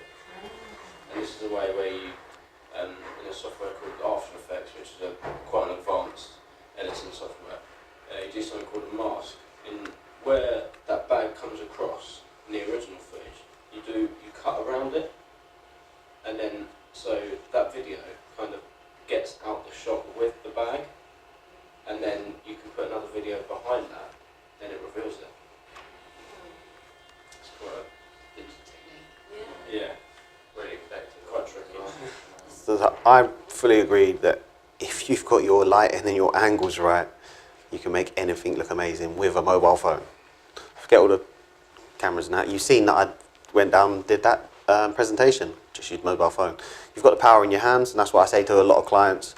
And this is a way where you, in a software called After Effects, which is quite an advanced editing software, you do something called a mask. In where that bag comes across in the original footage, you cut I fully agree that if you've got your lighting and your angles right, you can make anything look amazing with a mobile phone. Forget all the cameras and that. You've seen that I went down and did that presentation, just use mobile phone. You've got the power in your hands, and that's what I say to a lot of clients.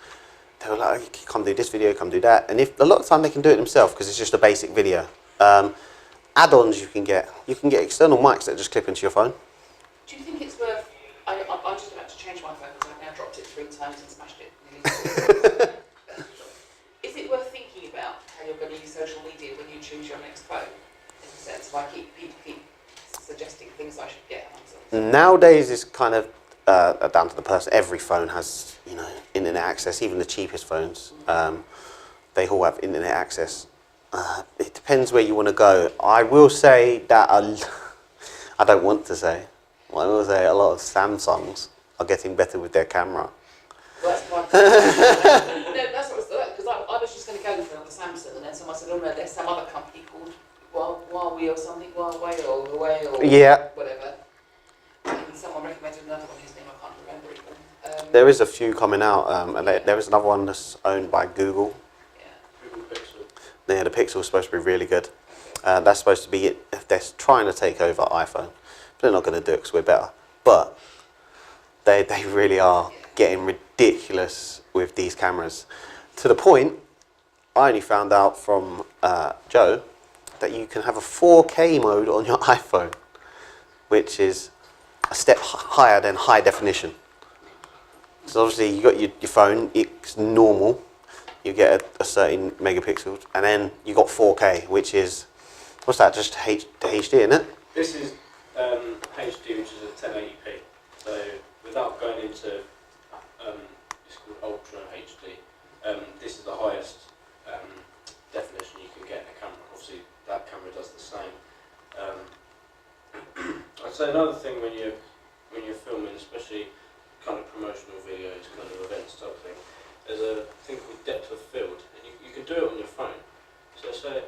They were like, come do this video, come do that. And if a lot of the time they can do it themselves because it's just a basic video. Add-ons you can get external mics that just clip into your phone. Do you think it's worth? I'm just about to change my phone because I've now dropped it 3 times and smashed it. Is it worth thinking about how you're going to use social media when you choose your next phone? In the sense, like people keep suggesting things I should get. Nowadays, it's kind of down to the person. Every phone has, you know, internet access. Even the cheapest phones, they all have internet access. It depends where you want to go. I will say that I don't want to say. Well, I will say a lot of Samsungs are getting better with their camera. Well, that's my no, that's what I was because I was just going to go for another Samsung, and then someone said, "Oh no, there's some other company called Huawei or something, Huawei or Yeah. whatever." And someone recommended another one whose name I can't remember even. There is a few coming out, and there is another one that's owned by Google. Google Pixel. Yeah, the Pixel is supposed to be really good. That's supposed to be it. They're trying to take over iPhone, but they're not going to do it because we're better. But they really are getting ridiculous with these cameras, to the point I only found out from Joe that you can have a 4K mode on your iPhone, which is a step higher than high definition. So obviously you got your phone, it's normal, you get a certain megapixels, and then you got 4K, which is, what's that, just HD, isn't it? This is HD, which is a 1080p. So without going into, it's called Ultra HD. This is the highest definition you can get in a camera. Obviously, that camera does the same. I'd say another thing when you're filming, especially kind of promotional videos, kind of events type thing, there's a thing called depth of field, and you can do it on your phone. So say,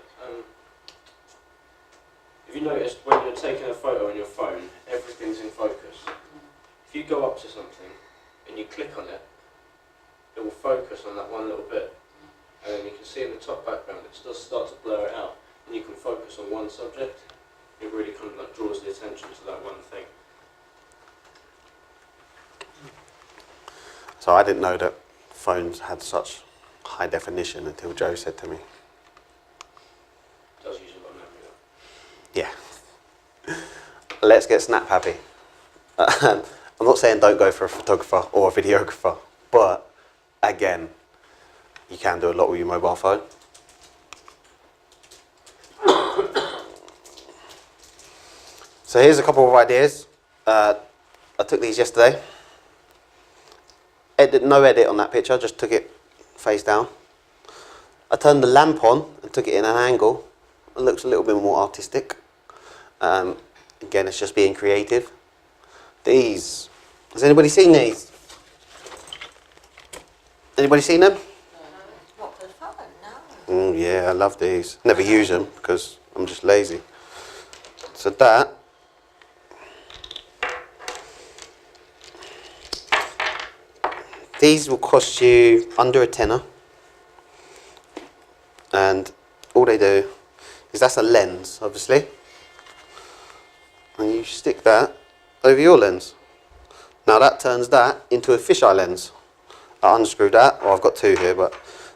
if you notice when you're taking a photo on your phone, everything's in focus. If you go up to something and you click on it, it will focus on that one little bit, and then you can see in the top background it does start to blur it out, and you can focus on one subject. It really kind of like draws the attention to that one thing. So I didn't know that phones had such high definition until Joe said to me. It does use a lot of memory though. Yeah. Let's get snap happy. I'm not saying don't go for a photographer or a videographer, but again, you can do a lot with your mobile phone. So here's a couple of ideas. I took these yesterday. No edit on that picture, just took it face down. I turned the lamp on and took it in an angle. It looks a little bit more artistic. Again, it's just being creative. These, has anybody seen these? Anybody seen them? What, for the phone? No. Yeah, I love these. Never use them because I'm just lazy. So that, these will cost you under a tenner, and all they do is, that's a lens, obviously, and you stick that over your lens. Now that turns that into a fisheye lens. I unscrewed that, or I've got two here, but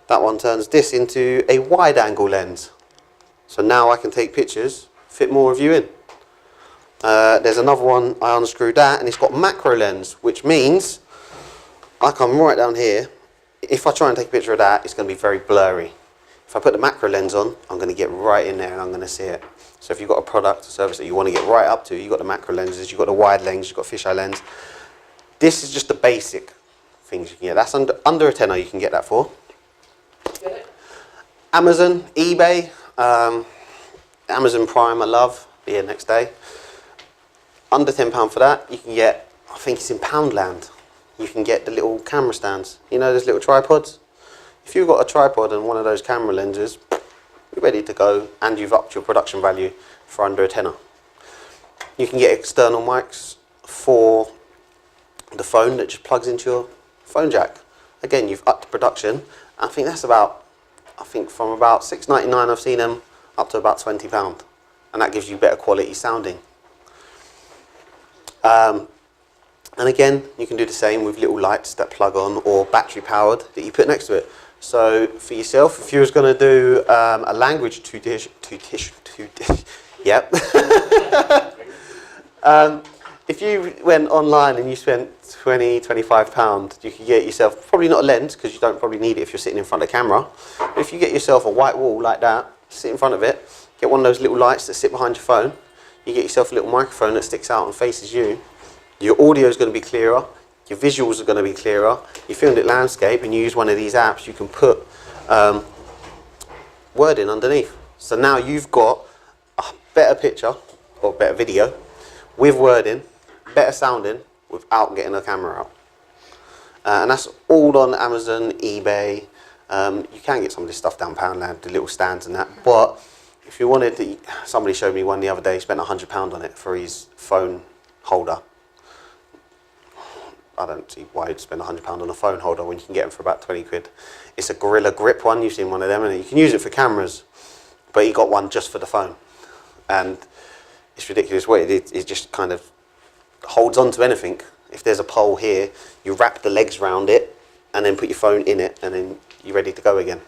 that one turns this into a wide angle lens. So now I can take pictures, fit more of you in. There's another one, I unscrewed that, and it's got macro lens, which means I come right down here. If I try and take a picture of that, it's going to be very blurry. If I put the macro lens on, I'm going to get right in there and I'm going to see it. So if you've got a product or service that you want to get right up to, you've got the macro lenses, you've got the wide lens, you've got fisheye lens. This is just the basic things you can get. That's under a tenner you can get that for. Amazon, eBay, Amazon Prime I love, be here next day. Under £10 for that, you can get, I think it's in Poundland, you can get the little camera stands. You know those little tripods? If you've got a tripod and one of those camera lenses, you're ready to go, and you've upped your production value for under a tenner. You can get external mics for the phone that just plugs into phone jack. Again, you've upped the production. I think that's about, from about £6.99 I've seen them up to about £20, and that gives you better quality sounding. And again, you can do the same with little lights that plug on or battery powered that you put next to it. So for yourself, if you was going to do a language yep. If you went online and you spent £20–25, you could get yourself, probably not a lens because you don't probably need it if you're sitting in front of the camera. But if you get yourself a white wall like that, sit in front of it, get one of those little lights that sit behind your phone, you get yourself a little microphone that sticks out and faces you. Your audio is going to be clearer, your visuals are going to be clearer. You filmed it landscape and you use one of these apps, you can put wording underneath. So now you've got a better picture or better video with wording, better sounding without getting a camera out. And that's all on Amazon, eBay. You can get some of this stuff down Poundland, the little stands and that. But if you wanted to, somebody showed me one the other day, spent £100 on it for his phone holder. I don't see why you'd spend £100 on a phone holder when you can get them for about 20 quid. It's a Gorilla Grip one, you've seen one of them, and you can use it for cameras, but he got one just for the phone. And it's ridiculous what it just kind of holds on to anything. If there's a pole here, you wrap the legs round it and then put your phone in it and then you're ready to go again.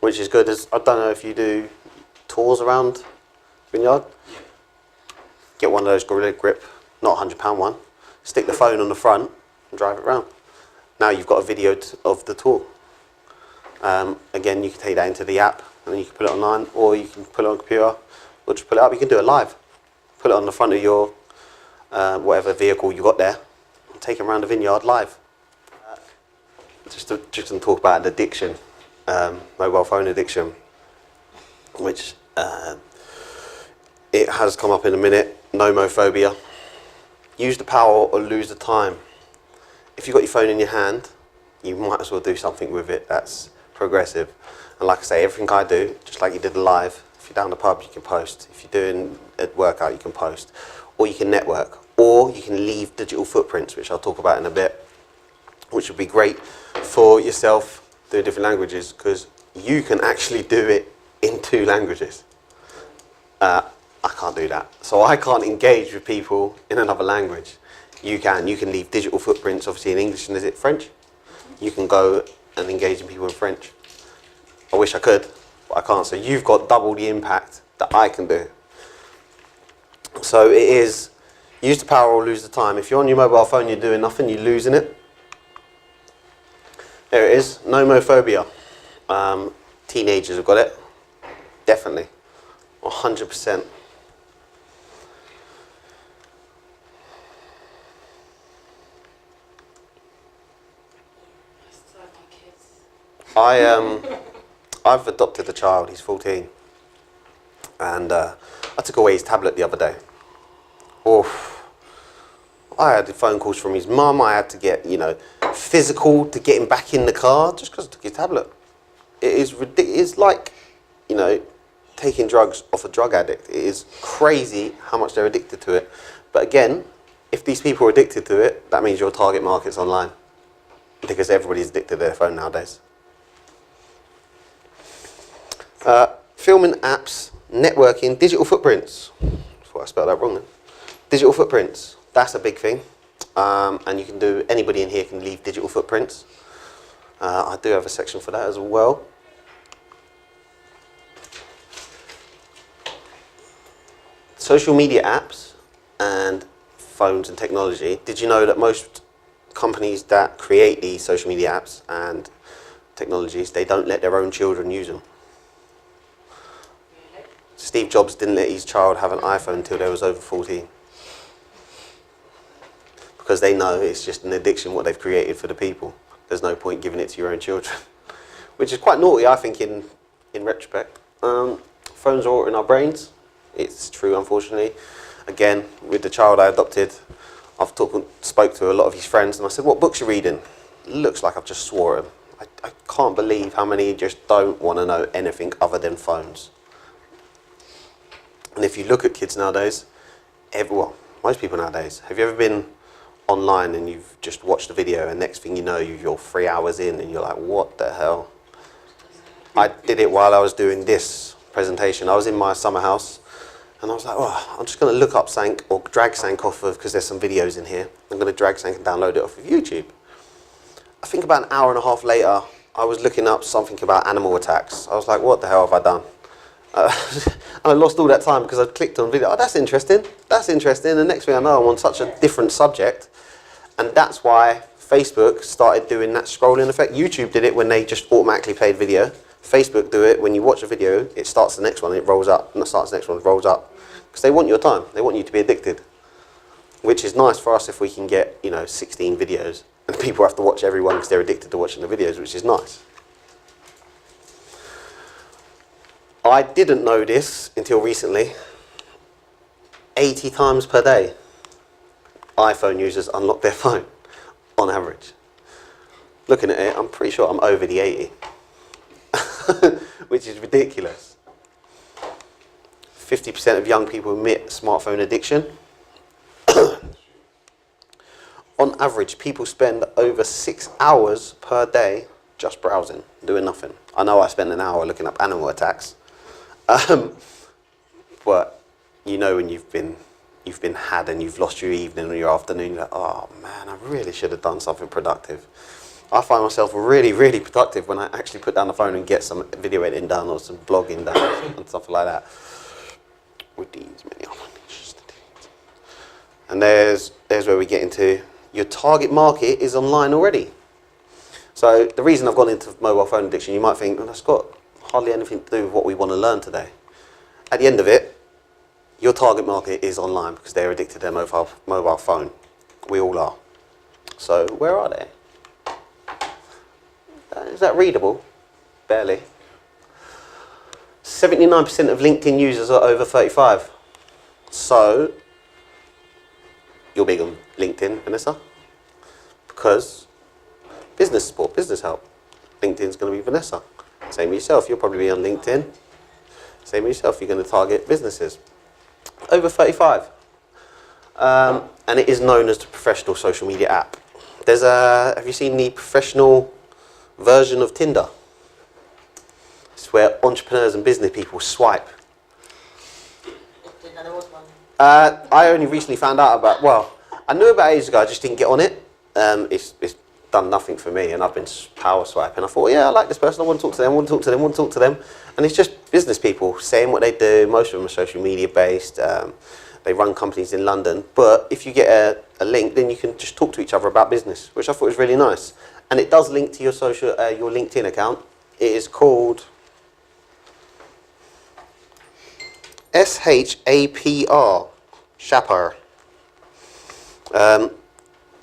Which is good. I don't know if you do tours around Vineyard. Get one of those Gorilla Grip, not £100 one. Stick the phone on the front and drive it around. Now you've got a video of the tour. Again, you can take that into the app and then you can put it online, or you can put it on a computer, or just pull it up. You can do it live. Put it on the front of your whatever vehicle you got there and take it around the vineyard live. Just to talk about an addiction, mobile phone addiction, which it has come up in a minute, nomophobia. Use the power or lose the time. If you've got your phone in your hand, you might as well do something with it that's progressive. And like I say, everything I do, just like you did live, if you're down the pub, you can post. If you're doing a workout, you can post. Or you can network. Or you can leave digital footprints, which I'll talk about in a bit, which would be great for yourself doing different languages, because you can actually do it in 2 languages. I can't do that. So I can't engage with people in another language. You can leave digital footprints, obviously in English, and is it French? You can go and engage in people in French. I wish I could, but I can't. So you've got double the impact that I can do. So it is, use the power or lose the time. If you're on your mobile phone, you're doing nothing, you're losing it. There it is, nomophobia. Teenagers have got it, definitely, 100%. I've adopted a child, he's 14, and I took away his tablet the other day. Oof. I had phone calls from his mum, I had to get, physical to get him back in the car just because I took his tablet. It is ridiculous. It's like, taking drugs off a drug addict. It is crazy how much they're addicted to it. But again, if these people are addicted to it, that means your target market's online, because everybody's addicted to their phone nowadays. Filming apps, networking, digital footprints. That's why I spelled that wrong then. Digital footprints, that's a big thing. And you can do, anybody in here can leave digital footprints. I do have a section for that as well. Social media apps and phones and technology. Did you know that most companies that create these social media apps and technologies, they don't let their own children use them? Steve Jobs didn't let his child have an iPhone until they was over 14. Because they know it's just an addiction what they've created for the people. There's no point giving it to your own children. Which is quite naughty, I think, in retrospect. Phones are altering our brains. It's true, unfortunately. Again, with the child I adopted, I've spoke to a lot of his friends and I said, what books are you reading? Looks like I've just swore him. I can't believe how many just don't want to know anything other than phones. And if you look at kids nowadays, most people nowadays, have you ever been online and you've just watched a video and next thing you know you're 3 hours in and you're like, what the hell? I did it while I was doing this presentation. I was in my summer house and I was like, oh, I'm just going to look up something or drag something off of, because there's some videos in here. I'm going to drag something and download it off of YouTube. I think about an hour and a half later, I was looking up something about animal attacks. I was like, what the hell have I done? And I lost all that time because I clicked on video. Oh, that's interesting. That's interesting. And the next thing I know, I'm on such a different subject. And that's why Facebook started doing that scrolling effect. YouTube did it when they just automatically played video. Facebook do it when you watch a video, it starts the next one, it rolls up, and it starts the next one, it rolls up. Because they want your time. They want you to be addicted. Which is nice for us if we can get, 16 videos. And people have to watch every one because they're addicted to watching the videos, which is nice. I didn't know this until recently. 80 times per day, iPhone users unlock their phone, on average. Looking at it, I'm pretty sure I'm over the 80. Which is ridiculous. 50% of young people admit smartphone addiction. On average, people spend over 6 hours per day just browsing, doing nothing. I know I spent an hour looking up animal attacks. But when you've been had and you've lost your evening or your afternoon, you're like, oh man, I really should have done something productive. I find myself really, really productive when I actually put down the phone and get some video editing done or some blogging done and stuff like that. With these many and there's where we get into your target market is online already. So the reason I've gone into mobile phone addiction, you might think, well, that's got hardly anything to do with what we want to learn today. At the end of it, your target market is online because they're addicted to their mobile phone. We all are. So where are they? Is that readable? Barely. 79% of LinkedIn users are over 35. So, you're big on LinkedIn, Vanessa? Because business support, business help. LinkedIn's going to be Vanessa. Same with yourself, you'll probably be on LinkedIn. Same with yourself, you're going to target businesses. Over 35. And it is known as the professional social media app. Have you seen the professional version of Tinder? It's where entrepreneurs and business people swipe. Didn't know there was one. I only recently found out I knew about it ages ago, I just didn't get on it. It's done nothing for me and I've been power swiping. I thought, yeah, I like this person, I want to talk to them, I want to talk to them, I want to talk to them. And it's just business people saying what they do. Most of them are social media based. They run companies in London. But if you get a link, then you can just talk to each other about business, which I thought was really nice. And it does link to your your LinkedIn account. It is called SHAPR, Shapar.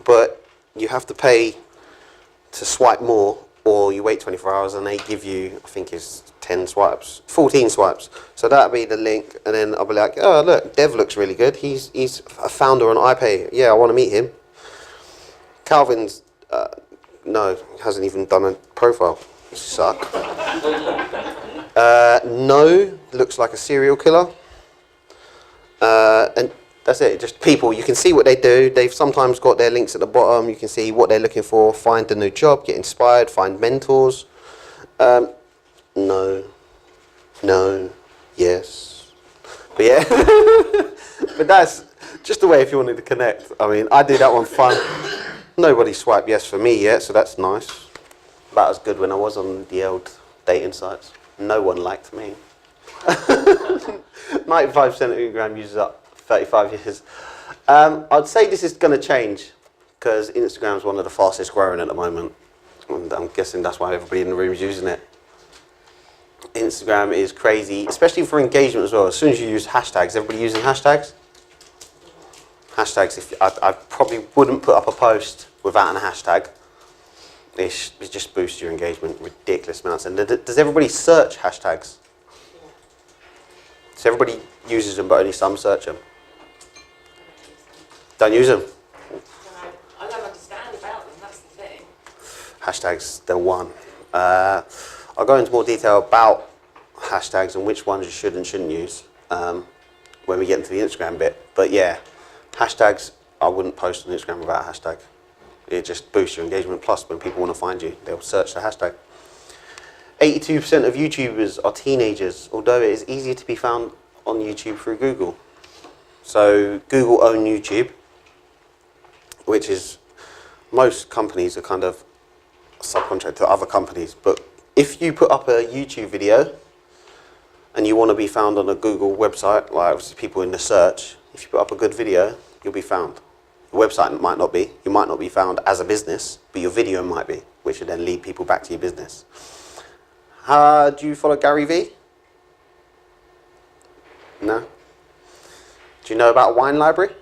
But you have to pay to swipe more, or you wait 24 hours and they give you, I think it's 10 swipes, 14 swipes. So that'll be the link, and then I'll be like, oh look, Dev looks really good. He's a founder on iPay. Yeah, I want to meet him. Calvin's, no, hasn't even done a profile. You suck. No, looks like a serial killer. And that's it, just people, you can see what they do. They've sometimes got their links at the bottom. You can see what they're looking for, find a new job, get inspired, find mentors. No, yes. But yeah, but that's just a way if you wanted to connect. I mean, I do that one fun. Nobody swiped yes for me yet, so that's nice. About as good when I was on the old dating sites. No one liked me. 95% of Instagram users up 35 years. I'd say this is going to change because Instagram is one of the fastest growing at the moment. And I'm guessing that's why everybody in the room is using it. Instagram is crazy, especially for engagement as well. As soon as you use hashtags, everybody using hashtags? Hashtags, I probably wouldn't put up a post without a hashtag. It just boosts your engagement ridiculous amounts. And does everybody search hashtags? So everybody uses them, but only some search them. Don't use them. I don't understand about them, that's the thing. Hashtags, they're one. I'll go into more detail about hashtags and which ones you should and shouldn't use when we get into the Instagram bit. But yeah, hashtags I wouldn't post on Instagram without a hashtag. It just boosts your engagement. Plus, when people want to find you, they'll search the hashtag. 82% of YouTubers are teenagers, although it is easier to be found on YouTube through Google. So Google own YouTube, which is, most companies are kind of subcontract to other companies. But if you put up a YouTube video and you want to be found on a Google website, like obviously people in the search, if you put up a good video, you'll be found. Your website might not be. You might not be found as a business, but your video might be, which would then lead people back to your business. Do you follow Gary Vee? No? Do you know about Wine Library?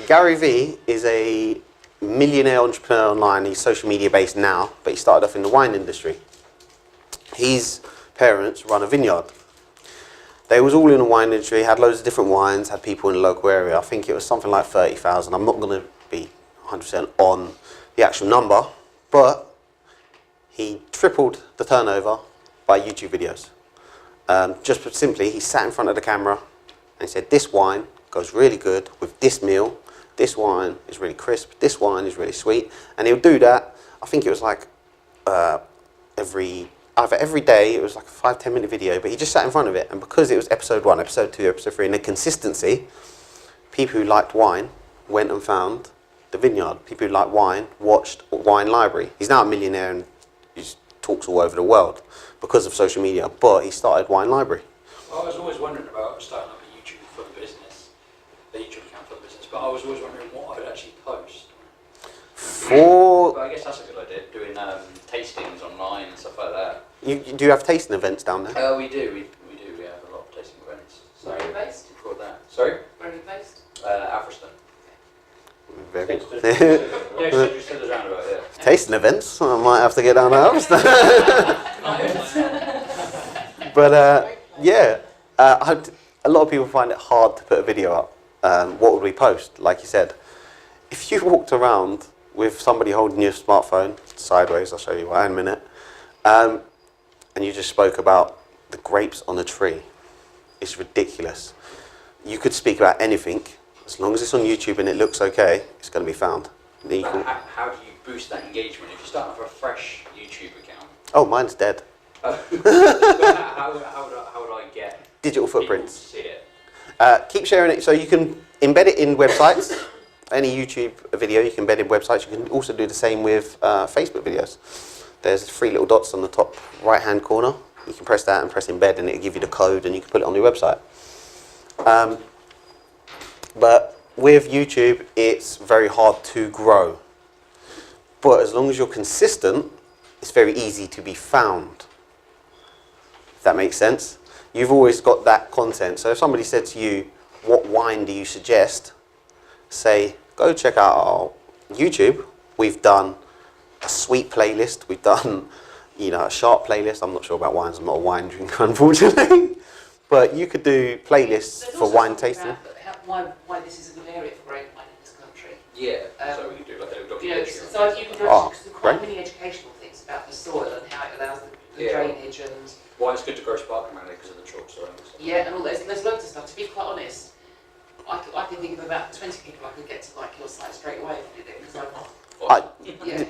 Gary Vee is a millionaire entrepreneur online. He's social media based now, but he started off in the wine industry. His parents run a vineyard. They was all in the wine industry, had loads of different wines, had people in the local area. I think it was something like 30,000. I'm not going to be 100% on the actual number, but he tripled the turnover by YouTube videos. Just simply, he sat in front of the camera and he said, this wine goes really good with this meal. This wine is really crisp. This wine is really sweet. And he'll do that. I think it was like either every day, it was like a 5-10 minute video, but he just sat in front of it. And because it was episode 1, episode 2, episode 3, and the consistency, people who liked wine went and found the vineyard. People who liked wine watched Wine Library. He's now a millionaire and he talks all over the world because of social media, but he started Wine Library. Well, I was always wondering about starting up a YouTube for the business, a YouTube account for the business, but I was always wondering what I would actually post. But I guess that's a good idea, doing tastings online and stuff like that. You do you have tasting events down there? We do. We do. We have a lot of tasting events. So Where are you based? for that. Sorry? Where are you based? Alfriston. Very Yeah, just said the roundabout, yeah. tasting events. I might have to get down to Alfriston. But yeah, a lot of people find it hard to put a video up. What would we post? Like you said, if you walked around with somebody holding your smartphone sideways, I'll show you why in a minute, and you just spoke about the grapes on a tree, it's ridiculous. You could speak about anything, as long as it's on YouTube and it looks okay, it's going to be found. Then you But can, how do you boost that engagement if you start off a fresh YouTube account? oh, mine's dead. How would I get Digital people to footprints. see it? Keep sharing it, so you can embed it in websites. Any YouTube video you can embed in websites. You can also do the same with Facebook videos. There's 3 little dots on the top right hand corner. You can press that and press embed and it'll give you the code and you can put it on your website. But with YouTube, it's very hard to grow. But as long as you're consistent, it's very easy to be found. If that makes sense. You've always got that content. So if somebody said to you, what wine do you suggest? Say, go check out our YouTube. We've done a sweet playlist. We've done, a sharp playlist. I'm not sure about wines. I'm not a wine drinker, unfortunately. But you could do playlists There's for also wine something tasting. about why this is a good area for grape wine in this country. Yeah, so we can do like a You know, documentary. so you can do Oh, quite great. many educational things about the soil and how it allows the Yeah. drainage and Why it's good to grow sparkling mango because of the chalk soil and stuff. yeah, and all there's loads of stuff. To be quite honest, I can think of about 20 people I could get to like your site straight away if you did it because yeah.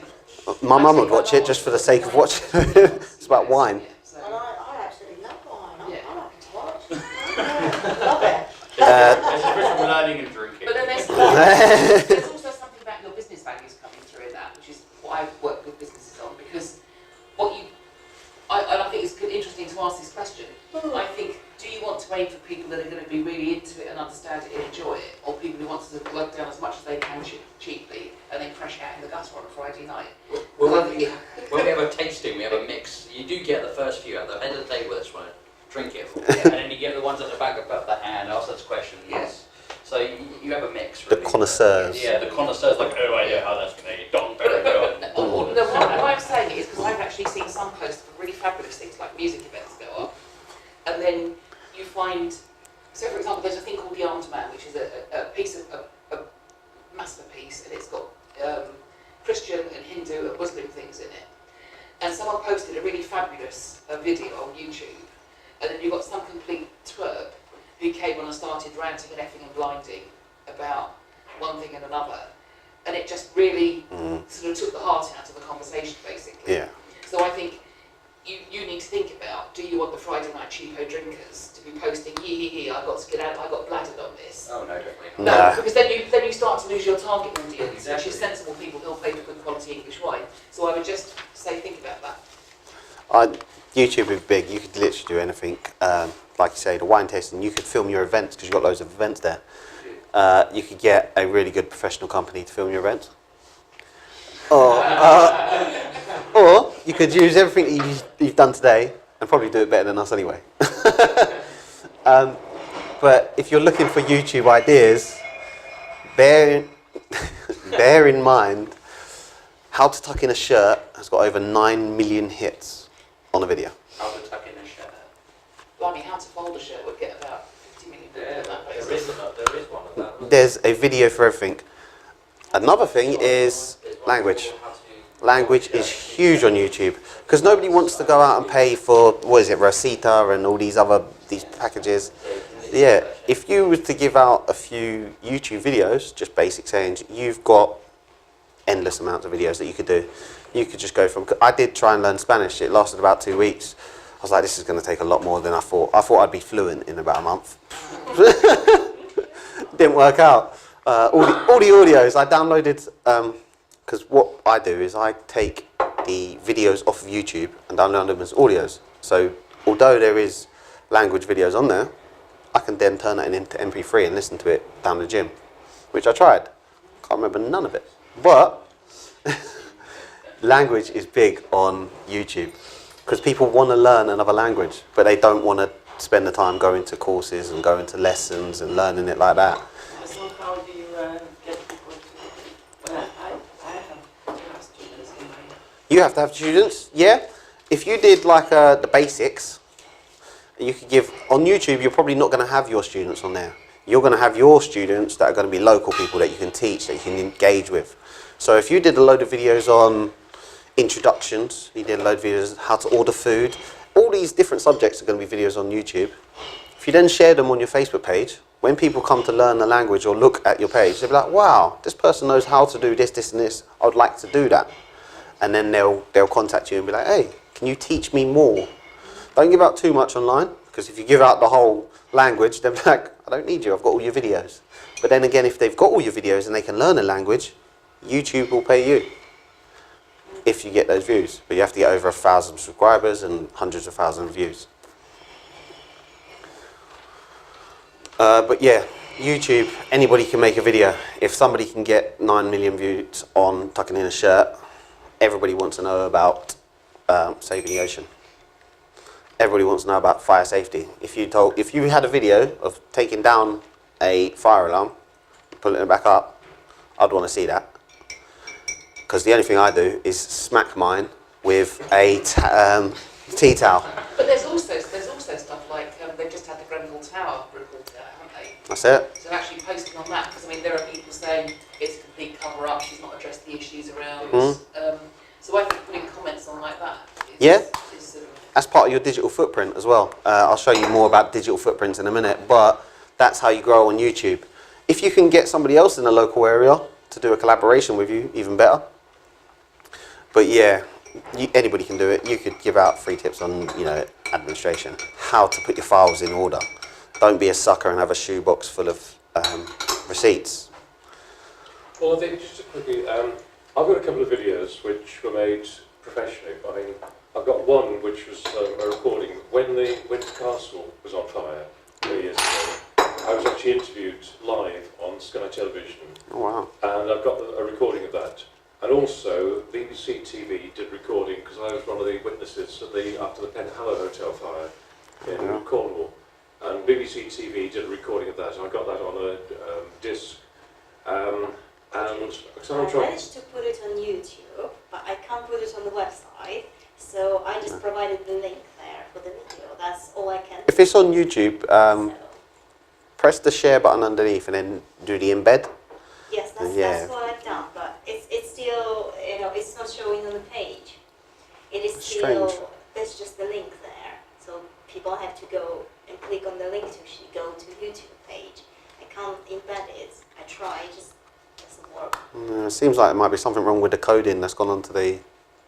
My mum would watch it just for the sake of watching. It's about wine. Yeah, so- And I absolutely love wine. Yeah. I like to watch. I love it. It's different from learning and drinking. But then there's also something about your business values coming through in that, which is what I work with businesses on, because I think it's interesting to ask this question. I think, do you want to aim for people that are going to be really into it and understand it and enjoy it, or people who want to work down as much as they can cheaply and then crash out in the gutter on a Friday night? When we have a tasting, we have a mix. You do get the first few at the head of the table that just want to drink it, and then you get the ones at the back of the hand, ask those questions. Yes. So you have a mix. The Really. connoisseurs. Yeah, the connoisseurs like, oh, I know how that's made. Don't very good. Why I'm saying it is because I've actually seen some posts of really fabulous things like music events go up, and then you find, so for example, there's a thing called The Armed Man, which is a piece of a masterpiece, and it's got Christian and Hindu and Muslim things in it. And someone posted a really fabulous video on YouTube, and then you've got some complete twerp who came on and started ranting and effing and blinding about one thing and another, and it just really sort of took the heart out of the conversation, basically. Yeah. So I think you need to think about, do you want the Friday night cheapo drinkers to be posting, hee, I got skedaddled, I got bladdered on this? Oh no, definitely not. No, Nah. because then you start to lose your target audience, which Exactly. is sensible people who'll pay for good quality English wine. So I would just say, think about that. YouTube is big. You could literally do anything. Like you say, the wine tasting. You could film your events because you've got loads of events there. You could get a really good professional company to film your events. Or you could use everything that you've done today and probably do it better than us anyway. But if you're looking for YouTube ideas, bear in mind, how to tuck in a shirt has got over 9 million hits on a video. How to tuck in a shirt. Blimey, how to fold a shirt would get about 50 million people on that There basis. is one of that. There's a video for everything. Another thing is language. Language is huge on YouTube because nobody wants to go out and pay for, what is it, Rosetta and all these packages. Yeah, if you were to give out a few YouTube videos, just basic sayings, you've got endless amounts of videos that you could do. You could just go from, I did try and learn Spanish, it lasted about 2 weeks. I was like, this is going to take a lot more than I thought. I thought I'd be fluent in about a month. Didn't work out. All the audios I downloaded, because what I do is I take the videos off of YouTube and download them as audios. So although there is language videos on there, I can then turn that into MP3 and listen to it down the gym, which I tried. Can't remember none of it. But language is big on YouTube because people want to learn another language, but they don't want to spend the time going to courses and going to lessons and learning it like that. So how do you get people to... Well, I have students in my... You have to have students, yeah. If you did like the basics, you could give, on YouTube you're probably not going to have your students on there. You're going to have your students that are going to be local people that you can teach, that you can engage with. So if you did a load of videos on introductions, you did a load of videos on how to order food, all these different subjects are going to be videos on YouTube. If you then share them on your Facebook page, when people come to learn the language or look at your page, they'll be like, wow, this person knows how to do this, this and this, I would like to do that. And then they'll contact you and be like, hey, can you teach me more? Don't give out too much online, because if you give out the whole language, they'll be like, I don't need you, I've got all your videos. But then again, if they've got all your videos and they can learn a language, YouTube will pay you if you get those views. But you have to get over 1,000 subscribers and hundreds of thousands of views. But yeah, YouTube, anybody can make a video. If somebody can get 9 million views on tucking in a shirt, everybody wants to know about saving the ocean. Everybody wants to know about fire safety. If you had a video of taking down a fire alarm, pulling it back up, I'd want to see that. Because the only thing I do is smack mine with a tea towel. But there's also stuff like they've just had the Grenfell Tower report out, haven't they? That's it. So actually posting on that, because I mean there are people saying it's a complete cover-up, she's not addressed the issues around. So I think putting comments on like that is sort of... That's part of your digital footprint as well. I'll show you more about digital footprints in a minute, but that's how you grow on YouTube. If you can get somebody else in the local area to do a collaboration with you, even better. But yeah, anybody can do it. You could give out free tips on, administration, how to put your files in order. Don't be a sucker and have a shoebox full of receipts. Well, I think just quickly, I've got a couple of videos which were made professionally. I mean, I've got one which was a recording when the Windsor Castle was on fire 3 years ago. I was actually interviewed live on Sky Television. Oh wow. And I've got a recording of that. And also, BBC TV did recording, because I was one of the witnesses after the Penhallow Hotel fire in Cornwall. And BBC TV did a recording of that, and I got that on a disc. I managed to put it on YouTube, but I can't put it on the website, so I just provided the link there for the video. That's all I can do. If it's on YouTube, press the share button underneath and then do the embed. Yes, that's what I've done, but it's still, it's not showing on the page. It is still, Strange. there's just the link there, so people have to go and click on the link to go to YouTube page. I can't embed it. I try, it just doesn't work. It seems like there might be something wrong with the coding that's gone onto the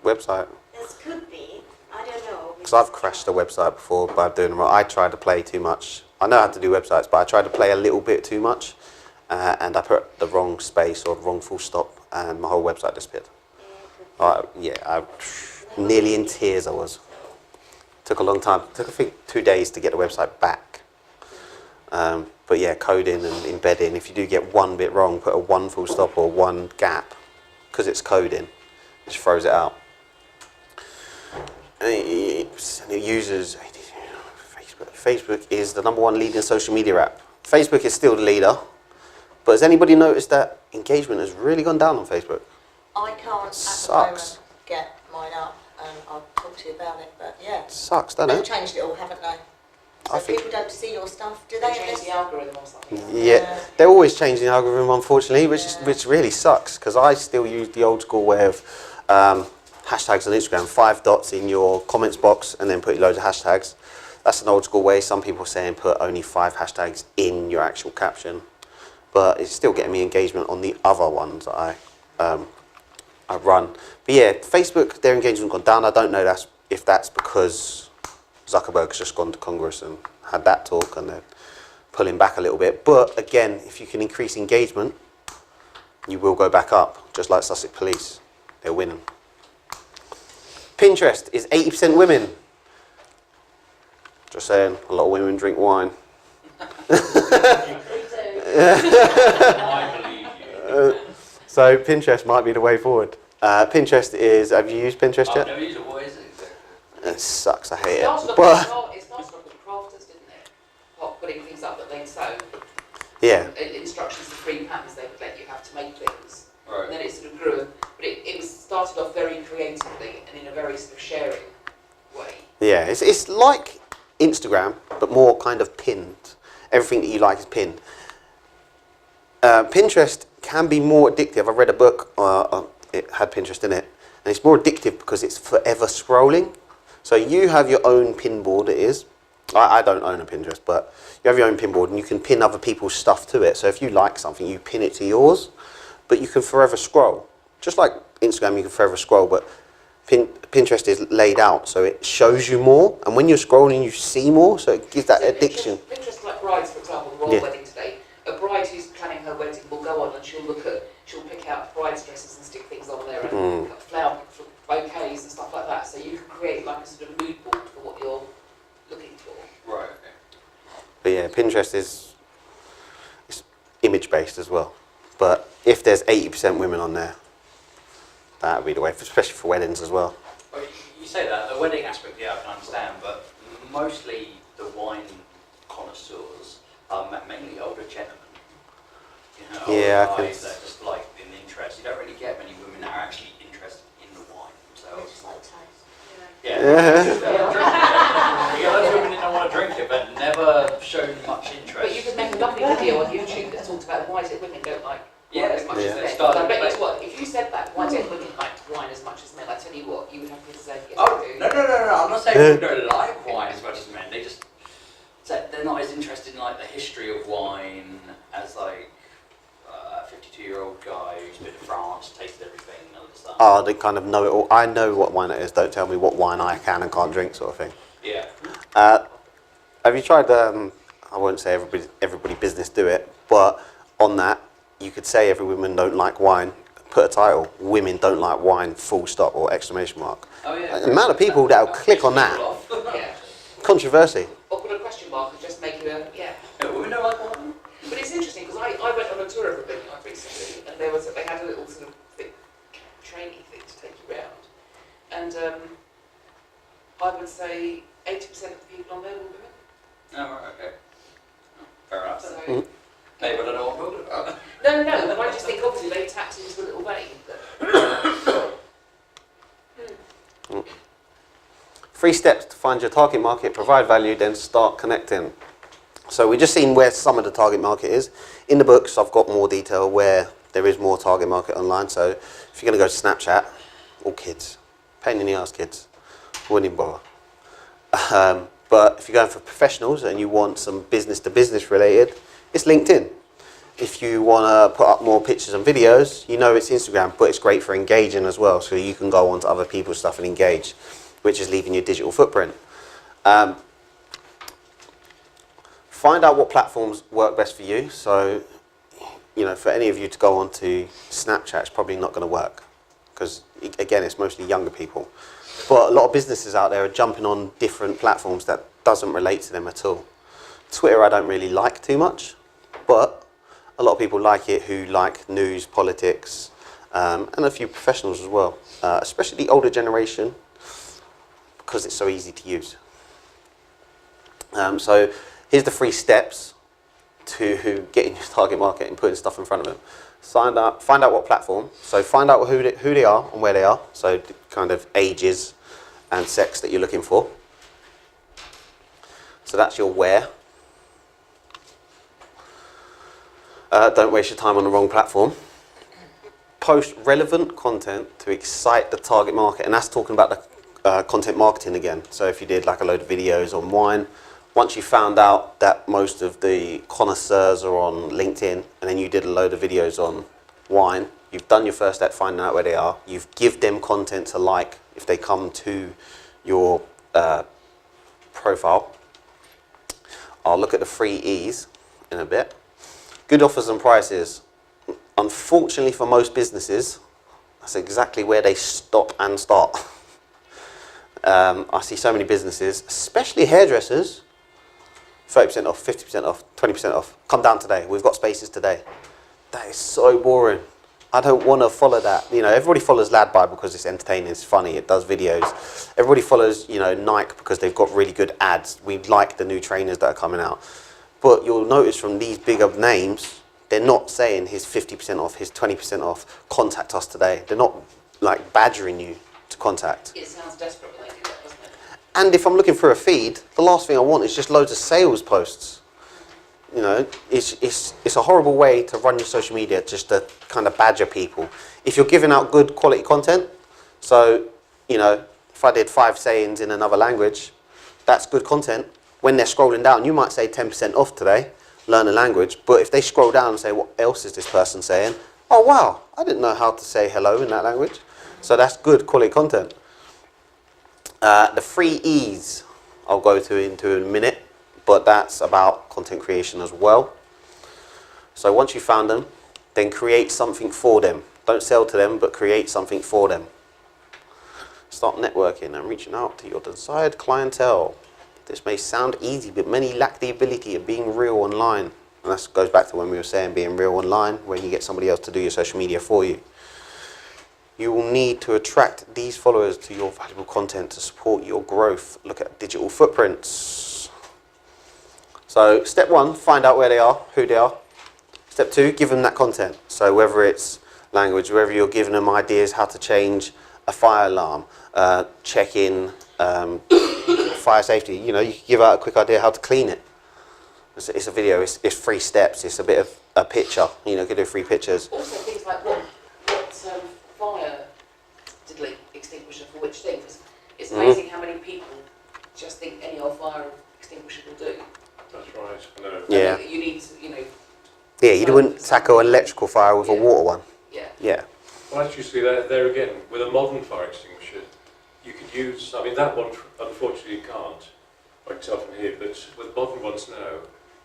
website. This could be, I don't know. Because I've crashed a website before by doing it wrong. I tried to play too much. I know how to do websites, but I tried to play a little bit too much, and I put the wrong space or the wrong full stop, and my whole website disappeared. I nearly in tears I was. Took a long time. Took I think 2 days to get the website back. But yeah, coding and embedding. If you do get one bit wrong, put a one full stop or one gap, because it's coding, it just throws it out. Users. Facebook is the #1 leading social media app. Facebook is still the leader, but has anybody noticed that engagement has really gone down on Facebook? I can't at the Sucks. moment get mine up, and I'll talk to you about it, but yeah. Sucks, doesn't They've it? changed it all, haven't they? So I think- people don't see your stuff, do They they? changed the algorithm or something. Yeah, they're always changing the algorithm, unfortunately, which really sucks, because I still use the old school way of hashtags on Instagram, 5 dots in your comments box and then put loads of hashtags. That's an old school way. Some people are saying put only 5 hashtags in your actual caption, but it's still getting me engagement on the other ones that I run. But yeah, Facebook, their engagement gone down. I don't know if that's because Zuckerberg's just gone to Congress and had that talk and they're pulling back a little bit. But again, if you can increase engagement, you will go back up, just like Sussex Police. They're winning. Pinterest is 80% women. Just saying, a lot of women drink wine. I believe you. So Pinterest might be the way forward. Pinterest is, have you used Pinterest I've yet? never used it. What is it exactly? It sucks, I hate It started it. off But it started off with crafters, didn't it? Putting things up that they'd sew. yeah, Instructions and free patterns they would let you have to make things. And Right. then it sort of grew, but it was started off very creatively and in a very sort of sharing way. yeah, it's like Instagram, but more kind of pinned. Everything that you like is pinned. Pinterest can be more addictive. I read a book, it had Pinterest in it, and it's more addictive because it's forever scrolling. So you have your own pin board, it is. I don't own a Pinterest, but you have your own pin board and you can pin other people's stuff to it. So if you like something, you pin it to yours, but you can forever scroll. Just like Instagram, you can forever scroll, but Pinterest is laid out, so it shows you more. And when you're scrolling, you see more, so it gives that So addiction. Pinterest, like brides, for example, royal Yeah. wedding today. A bride who's planning her wedding will go on and she'll pick out bride's dresses and stick things on there and flower bouquets and stuff like that. So you can create like a sort of mood board for what you're looking for. Right. Okay. But yeah, Pinterest is image-based as well. But if there's 80% women on there, that would be the way, especially for weddings as well. Well, you say that the wedding aspect, yeah, I can understand, but mostly the wine connoisseurs are mainly older gentlemen. You know, Yeah, I older can guys that just like in interest. You don't really get many women that are actually interested in the wine themselves. It's like taste. Yeah. You get loads of women that don't want to drink it, but never shown much interest. But you could make a lovely video on YouTube that talks about why is it women don't like wine Yeah, as much yeah. as men. Started I bet debate. you what, if you said that, why don't women like wine as much as men, I tell you what, you would have people say, yes, Oh, I do. no, I'm not saying people don't like wine as much as men. They just, they're not as interested in like the history of wine as like a 52-year-old guy who's been to France, tasted everything, and all this stuff. Oh, they kind of know it all. I know what wine it is. Don't tell me what wine I can and can't drink, sort of thing. Yeah. Have you tried? I won't say everybody business do it, but on that, you could say every woman don't like wine. Put a title: Women don't like wine. Full stop or exclamation mark. Oh yeah. The amount of people that will click on that. Yeah. Controversy. Or put a question mark and just make it a, yeah. Yeah, women don't like wine. But it's interesting because I went on a tour of a bit like recently and they had a little sort of thick training thing to take you around. And I would say 80% of the people on there were women. Oh, right, okay. Oh, fair enough. So, Mm. Maybe I don't know what I'm talking about. no, but I just think obviously they tapped into a little vein. That, 3 steps to find your target market, provide value, then start connecting. So we've just seen where some of the target market is. In the books, I've got more detail where there is more target market online. So if you're going to go to Snapchat, all kids, pain in the ass kids, wouldn't even bother. But if you're going for professionals and you want some business to business related, it's LinkedIn. if you want to put up more pictures and videos, you know it's Instagram, but it's great for engaging as well. So you can go onto other people's stuff and engage, which is leaving your digital footprint. Find out what platforms work best for you. So, you know, for any of you to go onto Snapchat, it's probably not going to work because, again, it's mostly younger people. But a lot of businesses out there are jumping on different platforms that doesn't relate to them at all. Twitter I don't really like too much, but a lot of people like it who like news, politics, and a few professionals as well, especially the older generation, because it's so easy to use. So here's the 3 steps to getting your target market and putting stuff in front of them. Find out what platform. So find out who they are and where they are. So the kind of ages and sex that you're looking for. So that's your where. Don't waste your time on the wrong platform. Post relevant content to excite the target market, and that's talking about the content marketing again. So if you did like a load of videos on wine, once you found out that most of the connoisseurs are on LinkedIn, and then you did a load of videos on wine, you've done your first step finding out where they are. You've give them content to like if they come to your profile. I'll look at the 3 E's in a bit. Good offers and prices. Unfortunately for most businesses, that's exactly where they stop and start. I see so many businesses, especially hairdressers, 30% off, 50% off, 20% off. Come down today. We've got spaces today. That is so boring. I don't want to follow that. You know, everybody follows Ladby because it's entertaining, it's funny, it does videos. Everybody follows, you know, Nike because they've got really good ads. We like the new trainers that are coming out. But you'll notice from these bigger names, they're not saying here's 50% off, here's 20% off, contact us today. They're not like badgering you to contact. It sounds desperate when they do that, doesn't it? And if I'm looking for a feed, the last thing I want is just loads of sales posts. You know, it's a horrible way to run your social media, just to kind of badger people. If you're giving out good quality content, so, you know, if I did 5 sayings in another language, that's good content. When they're scrolling down, you might say 10% off today, learn a language, but if they scroll down and say, what else is this person saying? Oh, wow, I didn't know how to say hello in that language. So that's good quality content. The 3 E's I'll go into in a minute, but that's about content creation as well. So once you found them, then create something for them. Don't sell to them, but create something for them. Start networking and reaching out to your desired clientele. This may sound easy, but many lack the ability of being real online. And that goes back to when we were saying being real online, when you get somebody else to do your social media for you. You will need to attract these followers to your valuable content to support your growth. Look at digital footprints. So step 1, find out where they are, who they are. Step 2, give them that content. So whether it's language, whether you're giving them ideas how to change a fire alarm, check in fire safety, you know, you can give out a quick idea how to clean it. It's a video, it's 3 steps, it's a bit of a picture, you know, you can do 3 pictures. Also things like what fire extinguisher for which thing, because it's amazing how many people just think any old fire extinguisher will do. That's right, I know. Yeah. You need to, you know... Yeah, you wouldn't tackle an electrical fire with a water one. Yeah. Yeah. Well, actually, see, there again, with a modern fire extinguisher, you could use, I mean, that one, unfortunately, you can't, I can tell from here, but with modern ones now,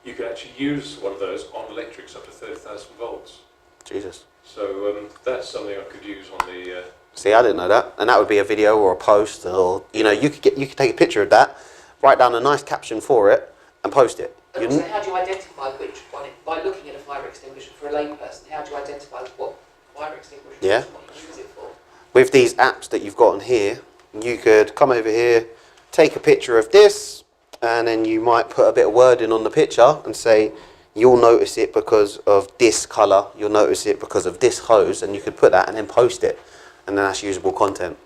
you can actually use one of those on electrics up to 30,000 volts. Jesus. So that's something I could use on the... See, I didn't know that. And that would be a video or a post, or, you know, you could take a picture of that, write down a nice caption for it, and post it. And also, how do you identify which one, by looking at a fire extinguisher for a layperson, how do you identify what fire extinguisher is and what you use it for? With these apps that you've got on here, you could come over here, take a picture of this, and then you might put a bit of wording on the picture and say, you'll notice it because of this colour, you'll notice it because of this hose, and you could put that and then post it, and then that's usable content.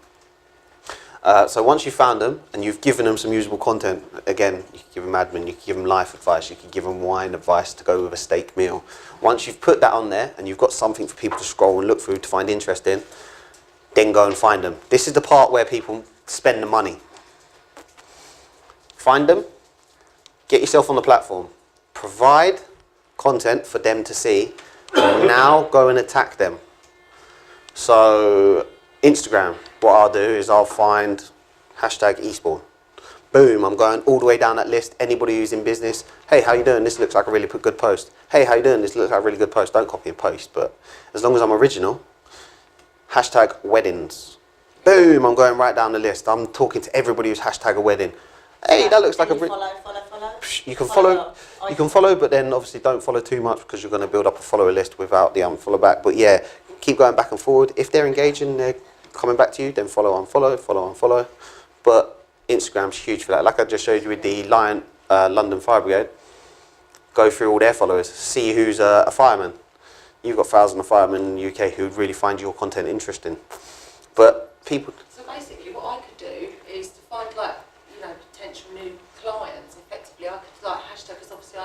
So once you've found them and you've given them some usable content, again, you can give them admin, you can give them life advice, you can give them wine advice to go with a steak meal. Once you've put that on there and you've got something for people to scroll and look through to find interest in, then go and find them. This is the part where people spend the money. Find them, get yourself on the platform, provide content for them to see. Now go and attack them. So Instagram, what I'll do is I'll find hashtag Eastbourne. Boom, I'm going all the way down that list. Anybody who's in business, hey, how you doing? This looks like a really good post. Hey, how you doing? This looks like a really good post. Don't copy and post, but as long as I'm original, hashtag weddings. Boom, I'm going right down the list. I'm talking to everybody who's hashtag a wedding. Hey, that looks like a... follow. You can follow, but then obviously don't follow too much because you're going to build up a follower list without the unfollow back. But yeah, keep going back and forward. If they're engaging, they're coming back to you, then follow, unfollow. But Instagram's huge for that. Like I just showed you with the London Fire Brigade. Go through all their followers, see who's a fireman. You've got thousands of firemen in the UK who really find your content interesting. But people... So basically what I could do is to find potential new clients effectively. I could hashtag, because obviously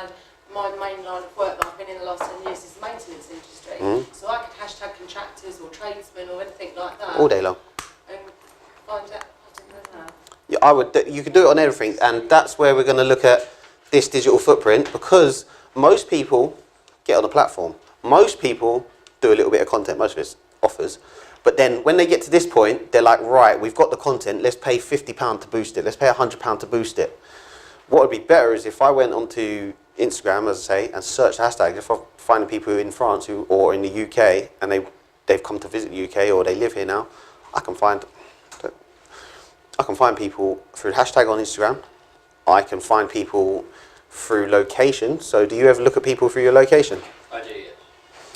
my main line of work that I've been in the last 10 years is the maintenance industry. So I could hashtag contractors or tradesmen or anything like that. All day long. And find out. Yeah, you could do it on everything, and that's where we're going to look at this digital footprint, because most people get on the platform. Most people do a little bit of content, most of it's offers, but then when they get to this point, they're like, right, we've got the content, let's pay £50 to boost it, let's pay £100 to boost it. What would be better is if I went onto Instagram, as I say, and searched hashtags. If I find people who are in France or in the UK, and they've come to visit the UK or they live here now, I can find people through hashtag on Instagram. I can find people through location. So do you ever look at people through your location? I do, yes.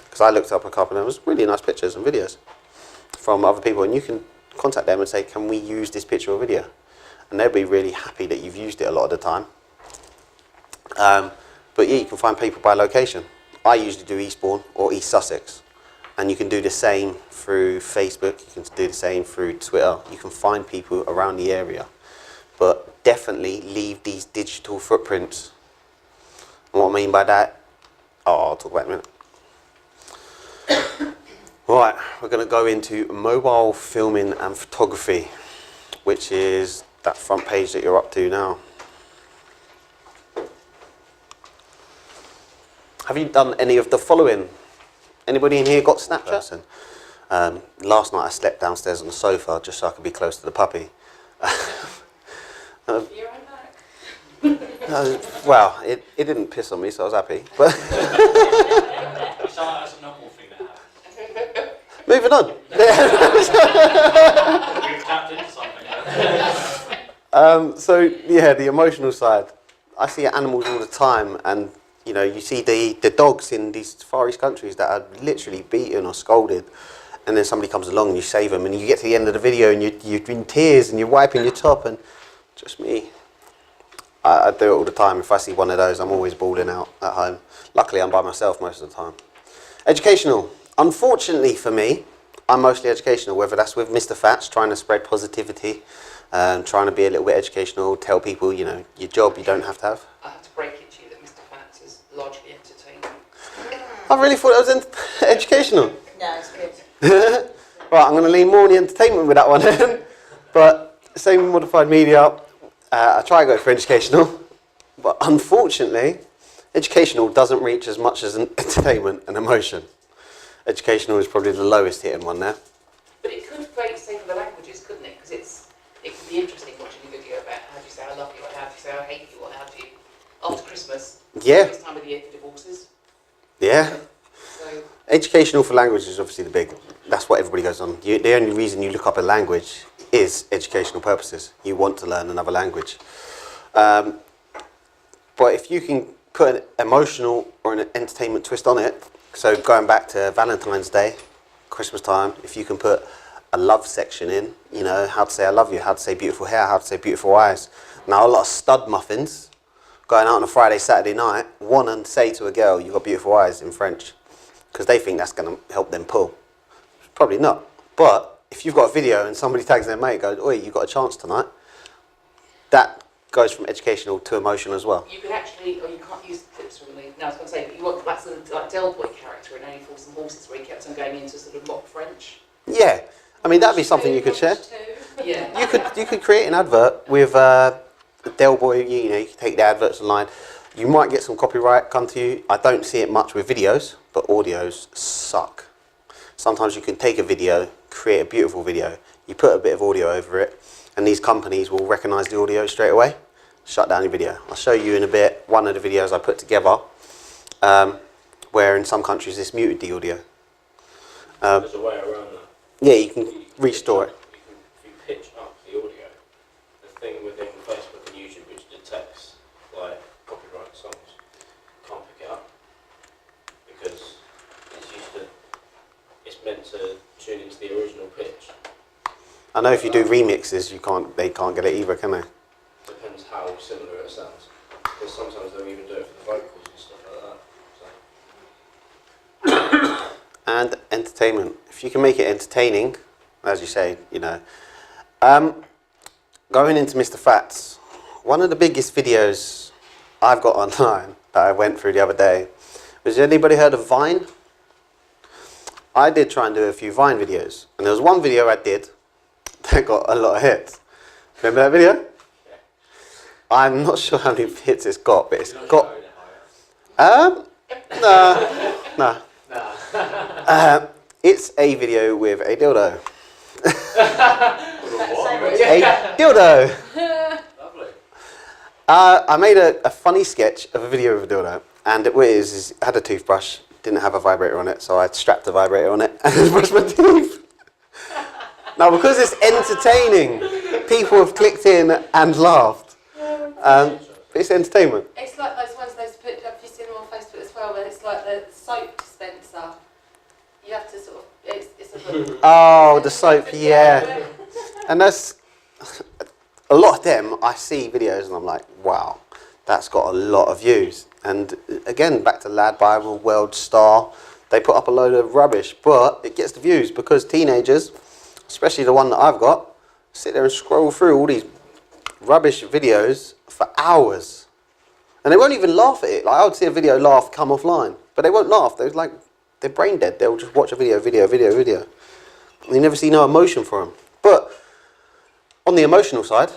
Because I looked up a couple and there was really nice pictures and videos from other people, and you can contact them and say, can we use this picture or video? And they'll be really happy that you've used it a lot of the time. But yeah, you can find people by location. I usually do Eastbourne or East Sussex. And you can do the same through Facebook, you can do the same through Twitter. You can find people around the area. But definitely leave these digital footprints. And what I mean by that, I'll talk about it in a minute. Right, we're going to go into mobile filming and photography, which is that front page that you're up to now. Have you done any of the following? Anybody in here got Snapchat? Last night I slept downstairs on the sofa just so I could be close to the puppy. You're right back. Well, it didn't piss on me, so I was happy. But That's a normal thing that happens. moving on. We've tapped into something. So yeah, the emotional side. I see animals all the time, and you know, you see the dogs in these Far East countries that are literally beaten or scolded, and then somebody comes along and you save them, and you get to the end of the video and you're in tears and you're wiping your top, and just me. I do it all the time. If I see one of those, I'm always bawling out at home. Luckily, I'm by myself most of the time. Educational. Unfortunately for me, I'm mostly educational, whether that's with Mr. Fats, trying to spread positivity, trying to be a little bit educational, tell people, you know, your job you don't have to have. I have to break it to you that Mr. Fats is largely entertaining. I really thought it was educational. No, it's good. Right, I'm going to lean more on the entertainment with that one then. But same with modified media, I try to go for educational, but unfortunately, educational doesn't reach as much as entertainment and emotion. Educational is probably the lowest hitting one there. But it could break, say, for the languages, couldn't it? Because it could be interesting watching a video about how do you say I love you, or how do you say I hate you, or how do you, after Christmas, Yeah. this time of the year for divorces. Yeah. So, Educational for language is obviously the big, that's what everybody goes on. The only reason you look up a language is educational purposes. You want to learn another language. But if you can put an emotional or an entertainment twist on it, so going back to Valentine's Day, Christmas time, if you can put a love section in, you know, how to say I love you, how to say beautiful hair, how to say beautiful eyes. Now a lot of stud muffins going out on a Friday, Saturday night want to say to a girl, you've got beautiful eyes in French, because they think that's going to help them pull. Probably not. But if you've got a video and somebody tags their mate, goes, oi, you've got a chance tonight, that goes from educational to emotional as well. you could actually, or you can't use clips from the, no, I was going to say, but you want that sort of like Del Boy character in Only Fools and Horses, where he kept on going into sort of mock French. Yeah, I mean that'd be something you could share. Yeah. You could create an advert with Del Boy. You know, you could take the adverts online. You might get some copyright come to you. I don't see it much with videos, but audios suck. Sometimes you can take a video, create a beautiful video, you put a bit of audio over it, and these companies will recognize the audio straight away, shut down your video. I'll show you in a bit one of the videos I put together, where in some countries it's muted the audio. There's a way around that. Yeah, you can restore it. If you pitch up the audio, the thing within Facebook and YouTube which detects like copyright songs can't pick it up because it's meant to tune into the original pitch. I know if you do remixes, they can't get it either, can they? Depends how similar it sounds. Because sometimes they'll even do it for the vocals and stuff like that. So. And entertainment. If you can make it entertaining, as you say, you know. Going into Mr. Fats, one of the biggest videos I've got online that I went through the other day was, anybody heard of Vine? I did try and do a few Vine videos, and there was one video I did that got a lot of hits. Remember that video? Yeah. I'm not sure how many hits it's got, but it's You're not got... showing it higher. No. It's a video with a dildo. A dildo. Lovely. I made a funny sketch of a video of a dildo, and it had a toothbrush, didn't have a vibrator on it, so I strapped a vibrator on it and brushed my teeth. Now, because it's entertaining, people have clicked in and laughed. It's entertainment. It's like those ones they've put, have you seen them on Facebook as well, where it's like the soap dispenser. You have to sort of, it's a little... Oh, the soap, yeah. And that's, a lot of them, I see videos and I'm like, wow, that's got a lot of views. And again, back to Lad Bible, World Star, they put up a load of rubbish, but it gets the views because teenagers, especially the one that I've got, sit there and scroll through all these rubbish videos for hours. And they won't even laugh at it. Like, I would see a video laugh, come offline, but they won't laugh. They're like, they're brain dead. They'll just watch a video. And you never see no emotion for them. But on the emotional side,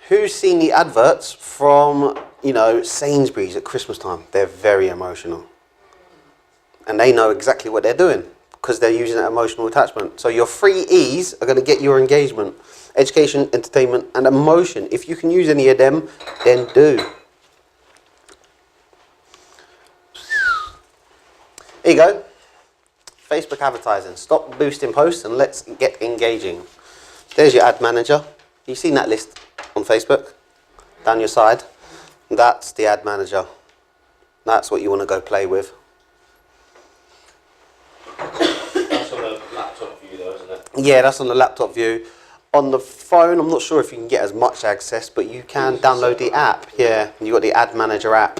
who's seen the adverts from, you know, Sainsbury's at Christmas time? They're very emotional. And they know exactly what they're doing because they're using that emotional attachment. So your 3 E's are going to get your engagement. Education, entertainment, and emotion. If you can use any of them, then do. Here you go. Facebook advertising. Stop boosting posts and let's get engaging. There's your ad manager. You've seen that list on Facebook? Down your side. That's the ad manager. That's what you want to go play with. That's on the laptop view though, isn't it? Yeah, that's on the laptop view. On the phone, I'm not sure if you can get as much access, but you can download the app. Yeah, you've got the ad manager app.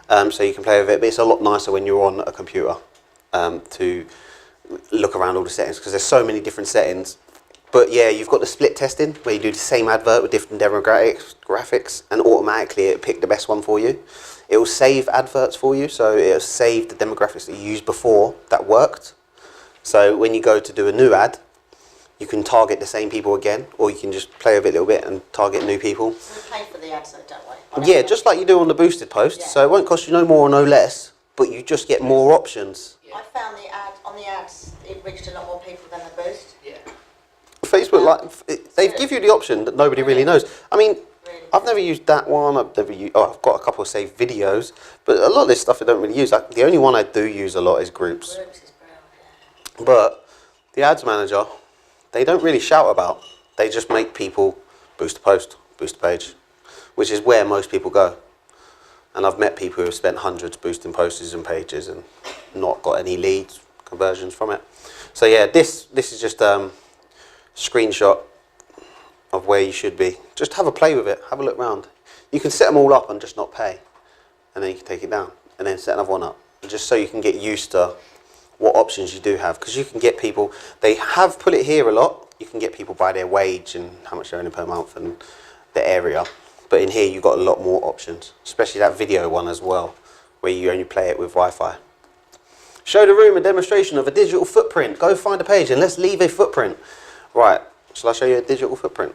So you can play with it, but it's a lot nicer when you're on a computer to look around all the settings because there's so many different settings. But yeah, you've got the split testing where you do the same advert with different demographics and automatically it'll pick the best one for you. It will save adverts for you, so it'll save the demographics that you used before that worked. So when you go to do a new ad, you can target the same people again, or you can just play with it a little bit and target new people. We pay for the ads though, don't we? Yeah, just like you do on the boosted post. Yeah. So it won't cost you no more or no less, but you just get more options. I found the ad on the ads, it reached a lot more people than the boost. Yeah. Facebook, they give you the option that nobody really knows. I mean, Really. I've never used that one. I've got a couple of saved videos, but a lot of this stuff I don't really use. The only one I do use a lot is groups. Groups is brilliant, yeah. But the ads manager, they don't really shout about. They just make people boost a post, boost a page, which is where most people go. And I've met people who have spent hundreds boosting posts and pages and not got any leads, conversions from it. So yeah, this is just screenshot of where you should be. Just have a play with it, have a look round. You can set them all up and just not pay, and then you can take it down and then set another one up, just so you can get used to what options you do have, because you can get people, they have put it here a lot, you can get people by their wage and how much they're earning per month and the area, but in here you've got a lot more options, especially that video one as well, where you only play it with Wi-Fi. Show the room a demonstration of a digital footprint. Go find a page and let's leave a footprint. Right, shall I show you a digital footprint?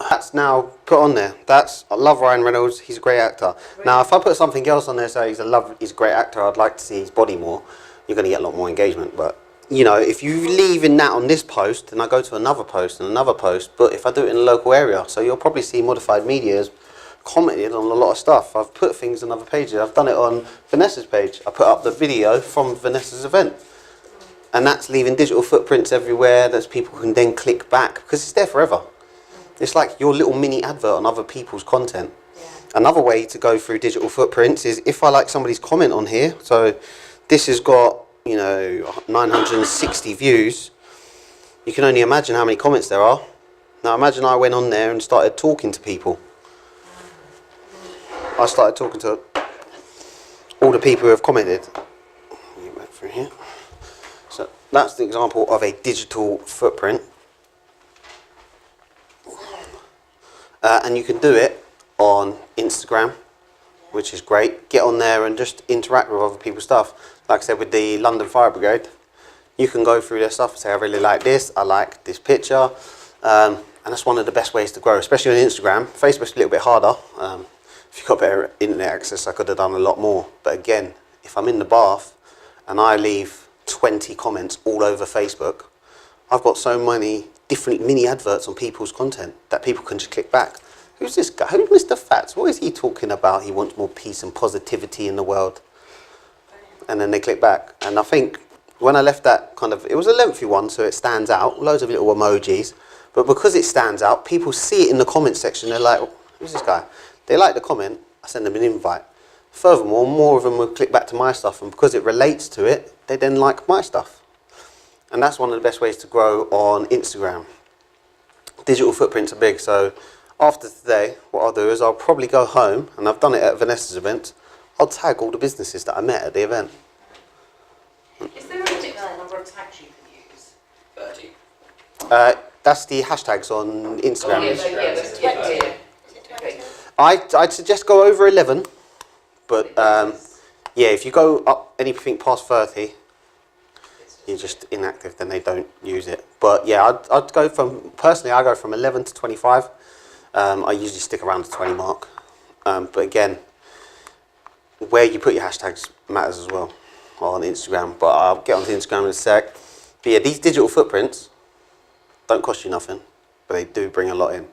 That's now put on there. I love Ryan Reynolds. He's a great actor. Now, if I put something else on there, so he's a great actor, I'd like to see his body more. You're going to get a lot more engagement. But you know, if you leave in that on this post, then I go to another post and another post. But if I do it in a local area, so you'll probably see Modified Media's commented on a lot of stuff. I've put things on other pages. I've done it on Vanessa's page. I put up the video from Vanessa's event. And that's leaving digital footprints everywhere that people can then click back because it's there forever. It's like your little mini advert on other people's content. Yeah. Another way to go through digital footprints is if I like somebody's comment on here. So this has got, you know, 960 views. You can only imagine how many comments there are. Now imagine I went on there and started talking to people. I started talking to all the people who have commented. You went through here. So that's the example of a digital footprint. And you can do it on Instagram, which is great. Get on there and just interact with other people's stuff. Like I said, with the London Fire Brigade, you can go through their stuff and say, I really like this, I like this picture. And that's one of the best ways to grow, especially on Instagram. Facebook's a little bit harder. If you've got better internet access, I could have done a lot more. But again, if I'm in the bath and I leave 20 comments all over Facebook, I've got so many different mini adverts on people's content that people can just click back. Who's this guy? Who's Mr. Fats? What is he talking about? He wants more peace and positivity in the world. And then they click back. And I think when I left that it was a lengthy one, so it stands out, loads of little emojis. But because it stands out, people see it in the comment section. They're like, who's this guy? They like the comment, I send them an invite. Furthermore, more of them will click back to my stuff, and because it relates to it, they then like my stuff. And that's one of the best ways to grow on Instagram. Digital footprints are big, so after today, what I'll do is I'll probably go home, and I've done it at Vanessa's event, I'll tag all the businesses that I met at the event. Is there a particular number of tags you can use? 30. That's the hashtags on Instagram. Oh, yeah, that's 20. Is it 20? I'd suggest go over 11, but yeah, if you go up anything past 30, you're just inactive, then they don't use it. But yeah, I'd go from, personally I go from 11 to 25. I usually stick around the 20 mark. But again, where you put your hashtags matters as well on Instagram. But I'll get onto Instagram in a sec. But yeah, these digital footprints don't cost you nothing, but they do bring a lot in.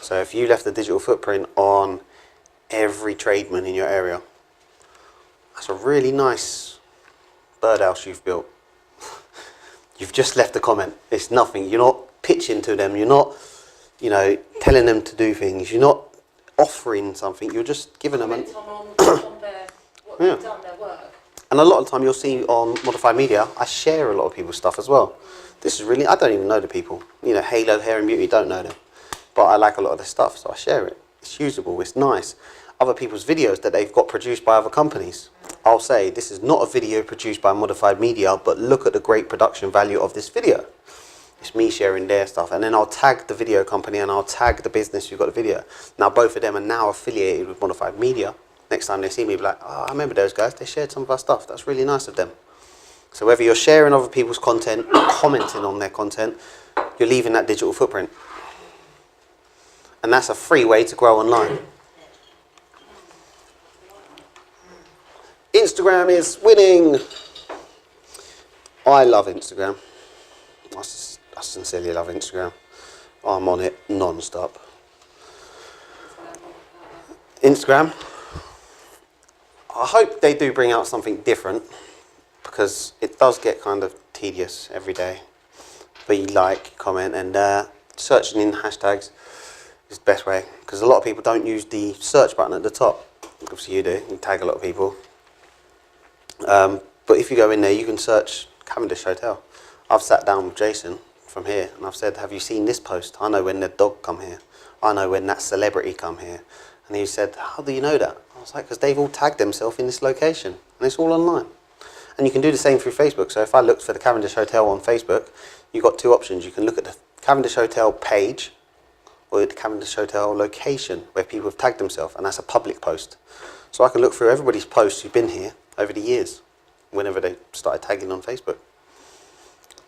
So if you left a digital footprint on every tradesman in your area, that's a really nice birdhouse you've built. You've just left a comment. It's nothing. You're not pitching to them. You're not, you know, telling them to do things. You're not offering something. You're just giving them an... on their, what Yeah. they've done, their work. And a lot of the time you'll see on Modified Media, I share a lot of people's stuff as well. This is really, I don't even know the people. You know, Halo Hair and Beauty, don't know them. But I like a lot of their stuff, so I share it. It's usable, it's nice. Other people's videos that they've got produced by other companies, I'll say, this is not a video produced by Modified Media, but look at the great production value of this video. It's me sharing their stuff. And then I'll tag the video company and I'll tag the business who got the video. Now, both of them are now affiliated with Modified Media. Next time they see me, be like, oh, I remember those guys. They shared some of our stuff. That's really nice of them. So whether you're sharing other people's content, commenting on their content, you're leaving that digital footprint. And that's a free way to grow online. Instagram is winning. I love Instagram. I sincerely love Instagram. I'm on it non-stop. Instagram, I hope they do bring out something different, because it does get kind of tedious every day. But you like, comment, and searching in hashtags is the best way, because a lot of people don't use the search button at the top. Obviously you do, you tag a lot of people. But if you go in there, you can search Cavendish Hotel. I've sat down with Jason from here and I've said, have you seen this post? I know when the dog come here. I know when that celebrity come here. And he said, how do you know that? I was like, because they've all tagged themselves in this location and it's all online. And you can do the same through Facebook. So if I looked for the Cavendish Hotel on Facebook, you've got two options. You can look at the Cavendish Hotel page or the Cavendish Hotel location where people have tagged themselves, and that's a public post. So I can look through everybody's posts who've been here over the years, whenever they started tagging on Facebook.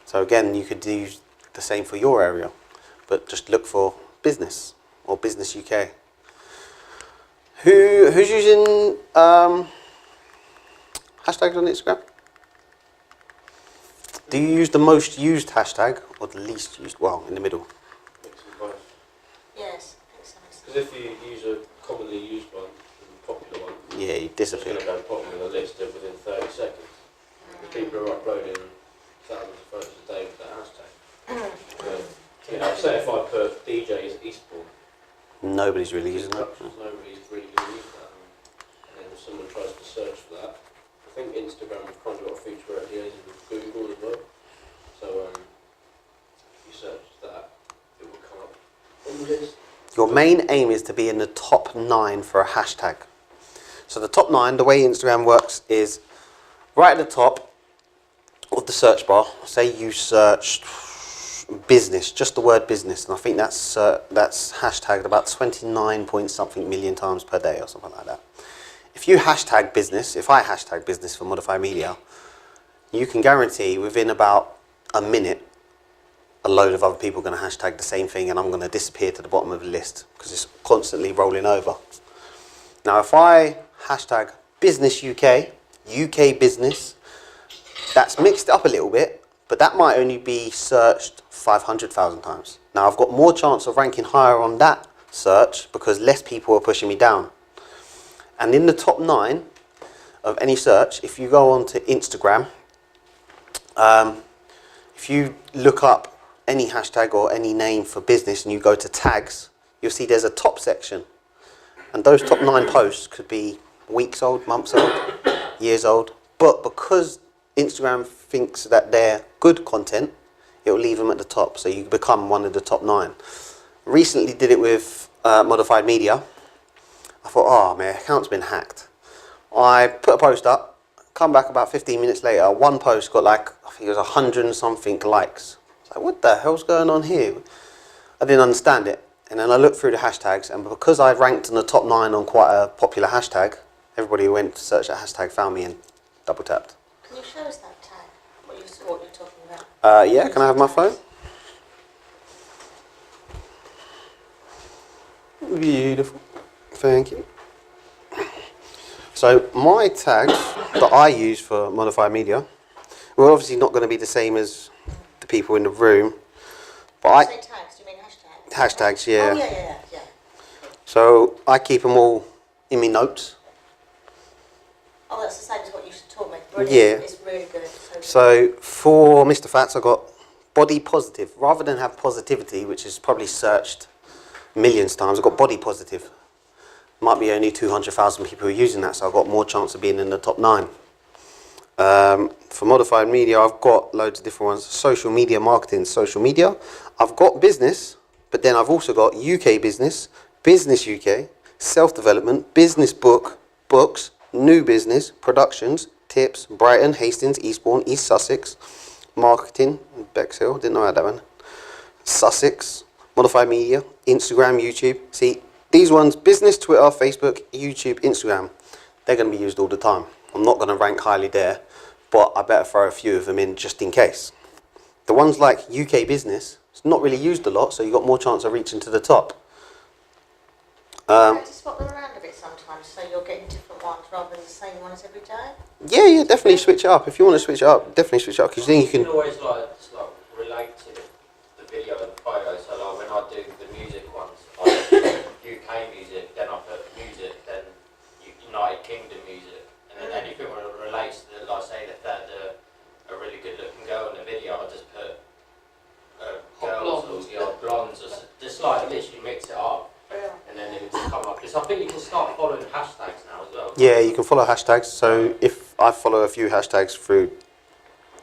So again, you could do the same for your area, but just look for business. or Business UK. Who's using hashtags on Instagram? Do you use the most used hashtag or the least used? Well, in the middle. Mix and both. Yes, I think so. Because if you use a commonly used one, a popular one, Yeah, you it's disappear. going to go bottom of the list within 30 seconds. The people are uploading thousands of photos a day with that hashtag. Say if I put DJs Eastbourne, Nobody's really using that. nobody's really going to use that. And then if someone tries to search for that, I think Instagram have kind of got a feature where it liaises with Google as well. So if you search that, it will come up on the list. Your main aim is to be in the top 9 for a hashtag. So the top 9, the way Instagram works is right at the top of the search bar, say you searched business, just the word business, and I think that's hashtagged about 29 point something million times per day or something like that. If you hashtag business, if I hashtag business for Modify Media, you can guarantee within about a minute a load of other people are going to hashtag the same thing and I'm going to disappear to the bottom of the list because it's constantly rolling over. Now if I hashtag business UK, UK business, that's mixed up a little bit, but that might only be searched 500,000 times. Now I've got more chance of ranking higher on that search because less people are pushing me down. And in the top 9 of any search, if you go on to Instagram, if you look up any hashtag or any name for business and you go to tags, you'll see there's a top section. And those top 9 posts could be weeks old, months old, years old. But because Instagram thinks that they're good content, it'll leave them at the top. So you become one of the top 9. Recently did it with Modified Media. I thought, oh, my account's been hacked. I put a post up, come back about 15 minutes later, one post got like, I think it was 100 and something likes. I was like, what the hell's going on here? I didn't understand it. And then I looked through the hashtags, and because I ranked in the top 9 on quite a popular hashtag, everybody who went to search that hashtag found me and double tapped. Can you show us that tag? What you're talking about? Yeah, can I have my phone? Beautiful. Thank you. So my tags that I use for Modify Media, we're obviously not going to be the same as the people in the room, but When you say tags, do you mean hashtags? hashtags, yeah. Oh, yeah. So I keep them all in my notes. Oh, that's the same as what you taught me. Brilliant. Yeah. It's really good. So for Mr. Fats, I got body positive. Rather than have positivity, which is probably searched millions of times, I've got body positive. Might be only 200,000 people who are using that, so I've got more chance of being in the top 9. For Modified Media, I've got loads of different ones. Social media marketing, social media. I've got business, but then I've also got UK business, business UK, self-development, business books, new business, productions, tips, Brighton, Hastings, Eastbourne, East Sussex, marketing, Bexhill, didn't know I had that one. Sussex, Modified Media, Instagram, YouTube. See, these ones, business, Twitter, Facebook, YouTube, Instagram, they're going to be used all the time. I'm not going to rank highly there, but I better throw a few of them in just in case. The ones like UK business, it's not really used a lot, so you've got more chance of reaching to the top. You have to swap them around a bit sometimes, so you're getting different ones rather than the same ones every day. Yeah, definitely switch it up. If you want to switch it up, definitely switch it up, because then you You can... can always relate to the video and the photo. So like when I do the music ones, I put UK music, then I put music, then United Kingdom music, and then anything that relates to, like say if they had a really good looking girl in the video, I just put girls or blondes or just like literally mix it up, and then it would just come up. Because I think you can start following hashtags now as well. Yeah, you can follow hashtags. So if I follow a few hashtags through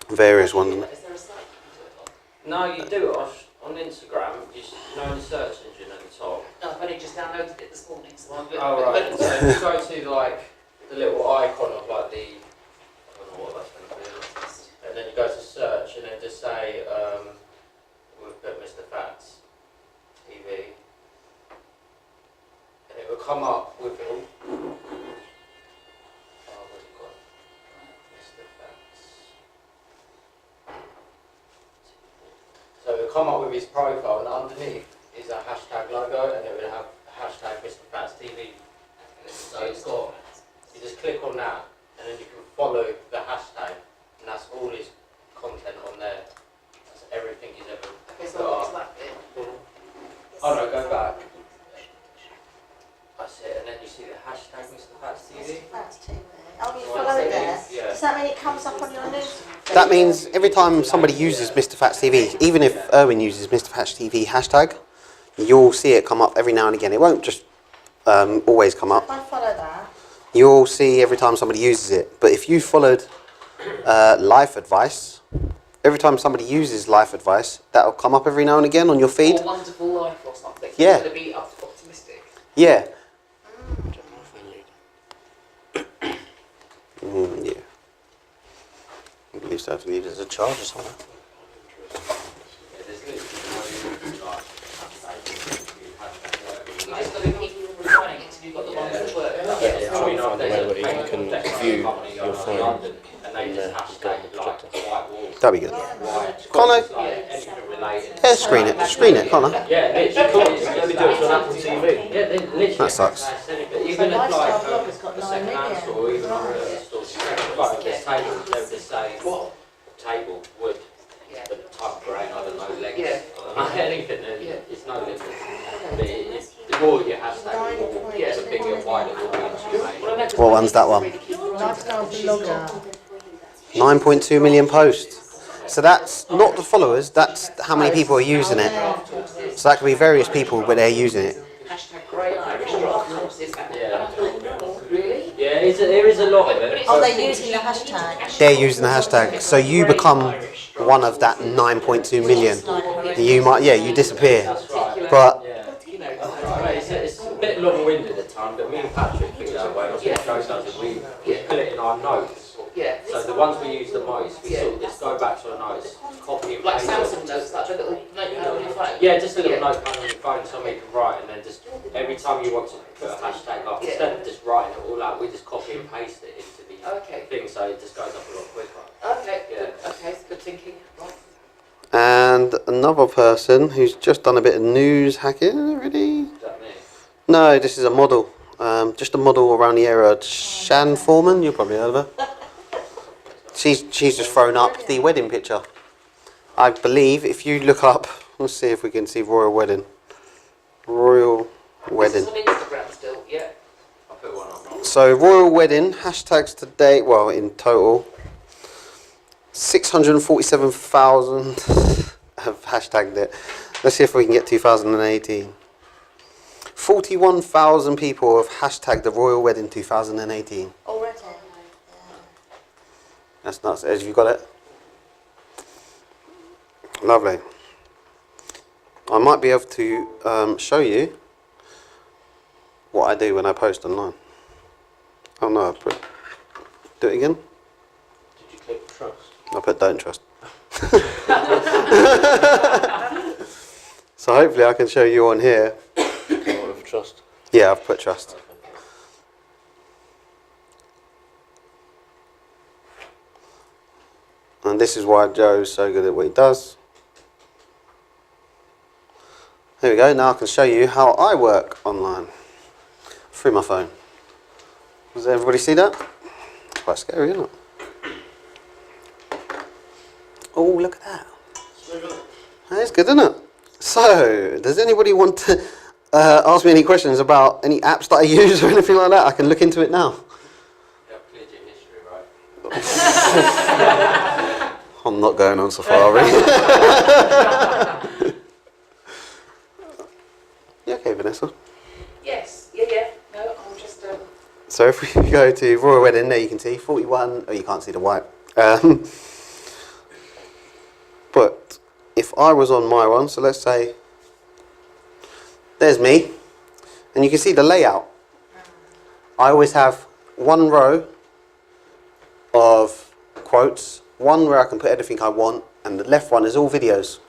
various ones... Is there a site you can do it on? No, you do it on Instagram. You know the search engine at the top. No, I've only just downloaded it this morning, so I'm good. Oh right. So if you go to like the little icon of like the, I don't know what that's going to be, and then you go to search and then just say we've got Mr. Fats TV, and it will come up with all. Oh, what's it called? Mr. Fats. So it'll come up with his profile, and underneath is the hashtag logo, and it would have hashtag Mr. Fats TV. So it's got, you just click on that, and then you can follow the hashtag, and that's all his content on there. That's everything he's ever Okay, so got. what's that bit? Oh no, go back. That's it, and then you see the hashtag Mr. Fats TV. That's TV. Oh, you So follow it there? Yeah. Does that mean it comes up on your news? That means every time somebody uses Mr. Fats TV, even if Erwin uses Mr. Fats TV hashtag, you'll see it come up every now and again. It won't just always come up. If I follow that, You'll see every time somebody uses it. But if you followed Life Advice, every time somebody uses Life Advice, that'll come up every now and again on your feed. Or Wonderful Life or something. Yeah. It's going to be optimistic. Yeah. Yeah. I believe so. I believe there's a charge or something. Yeah, there's literally no, like, You just got to keep refining it until you've got the ones that work. I mean, find a way where you can view your phone and they just hashtag like white wall. That'd be good. White. Can't I? Like, anything related. Yeah, screen it. Screen it, can't I? Yeah, literally. Let me do it on Apple TV. Yeah, literally. That sucks. Even if Lifestyle like Blog has got a 9 second-hand million. store, even on a store, like this table, they would just say table, wood, Yeah. the type of grain, I don't know, legs, Yeah. I don't know, anything. Yeah. It's no limit. But the more you hashtag, the more, the bigger, wider the audience you make. What one's that one? Lifestyle Blogger. 9.2 million posts. So that's not the followers, that's how many people are using it. So that could be various people, but they're using it. Hashtag Grey Irish Rock. Yeah. Really? Yeah, there is a lot of it. Oh, they're using the hashtag. They're using the hashtag. So you become one of that 9.2 million. You might, yeah, you disappear. But Yeah. It's a bit long-winded at times, but me and Patrick figured out a way, that's what Joe does, is we put it in our notes. Yeah. So the ones we use the most, we sort of just go back to our notes, copy and Like paste Samsung it. notes, like the little notepad on your phone. Yeah, just a little Yeah. notepad on your phone, somewhere you can write, and then just every time you want to put a hashtag up, Yeah. instead of just writing it all out, we just copy and paste it into the Okay. thing, so it just goes up a lot quicker. Okay. Yeah. Good. Okay. It's good thinking. Right. and another person who's just done a bit of news hacking, really? Is that me? No, this is a model. Just a model around the area. Shan Foreman, you've probably heard of her. She's just thrown up the wedding picture. I believe if you look up, let's see if we can see Royal Wedding. Royal Wedding. This is on Instagram still. Yeah. I'll put one on. So Royal Wedding, hashtags to date, well in total, 647,000 have hashtagged it. Let's see if we can get 2018. 41,000 people have hashtagged the Royal Wedding 2018. Already? That's nuts. Have you got it? Lovely. I might be able to show you what I do when I post online. Oh no, do it again. Did you click trust? I put don't trust. So hopefully I can show you on here. Come on with trust. Yeah, I've put trust. And this is why Joe's so good at what he does. There we go, now I can show you how I work online through my phone. Does everybody see that? It's quite scary, isn't it? Oh, look at that. That's good, isn't it? So, does anybody want to ask me any questions about any apps that I use or anything like that? I can look into it now. Yeah, I've cleared your history, right? I'm not going on Safari. You okay, Vanessa? Yes. Yeah. No, I'm just. So if we go to Royal Wedding, there you can see 41. Oh, you can't see the white. But if I was on my one, so let's say there's me, and you can see the layout. I always have one row of quotes, one where I can put anything I want, and the left one is all videos.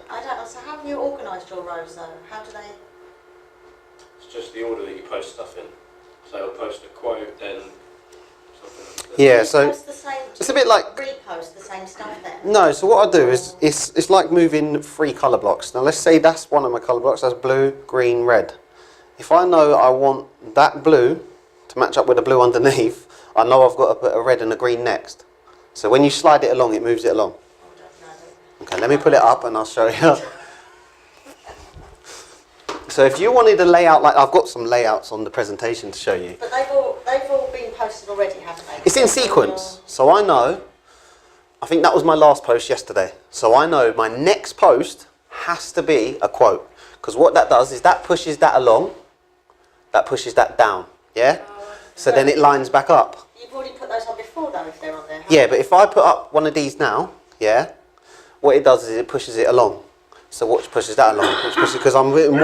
I don't know, so how have you organised your rows though? How do they? It's just the order that you post stuff in. So you'll post a quote, then Yeah, You so post the same, it's a bit like, repost the same stuff then. no, so what I do is, it's like moving 3 colour blocks. Now let's say that's one of my colour blocks, that's blue, green, red. If I know I want that blue to match up with the blue underneath, I know I've got to put a red and a green next. So when you slide it along, it moves it along. Okay, let me pull it up and I'll show you. So if you wanted a layout, like I've got some layouts on the presentation to show you. But they've all been posted already, haven't they? It's in sequence, so I know, I think that was my last post yesterday. So I know my next post has to be a quote. Because what that does is that pushes that along, that pushes that down, yeah? So then it lines back up. You've already put those on before though, if they're on there. Yeah, but if I put up one of these now, yeah, what it does is it pushes it along. So what pushes that along? Which pushes, because I'm putting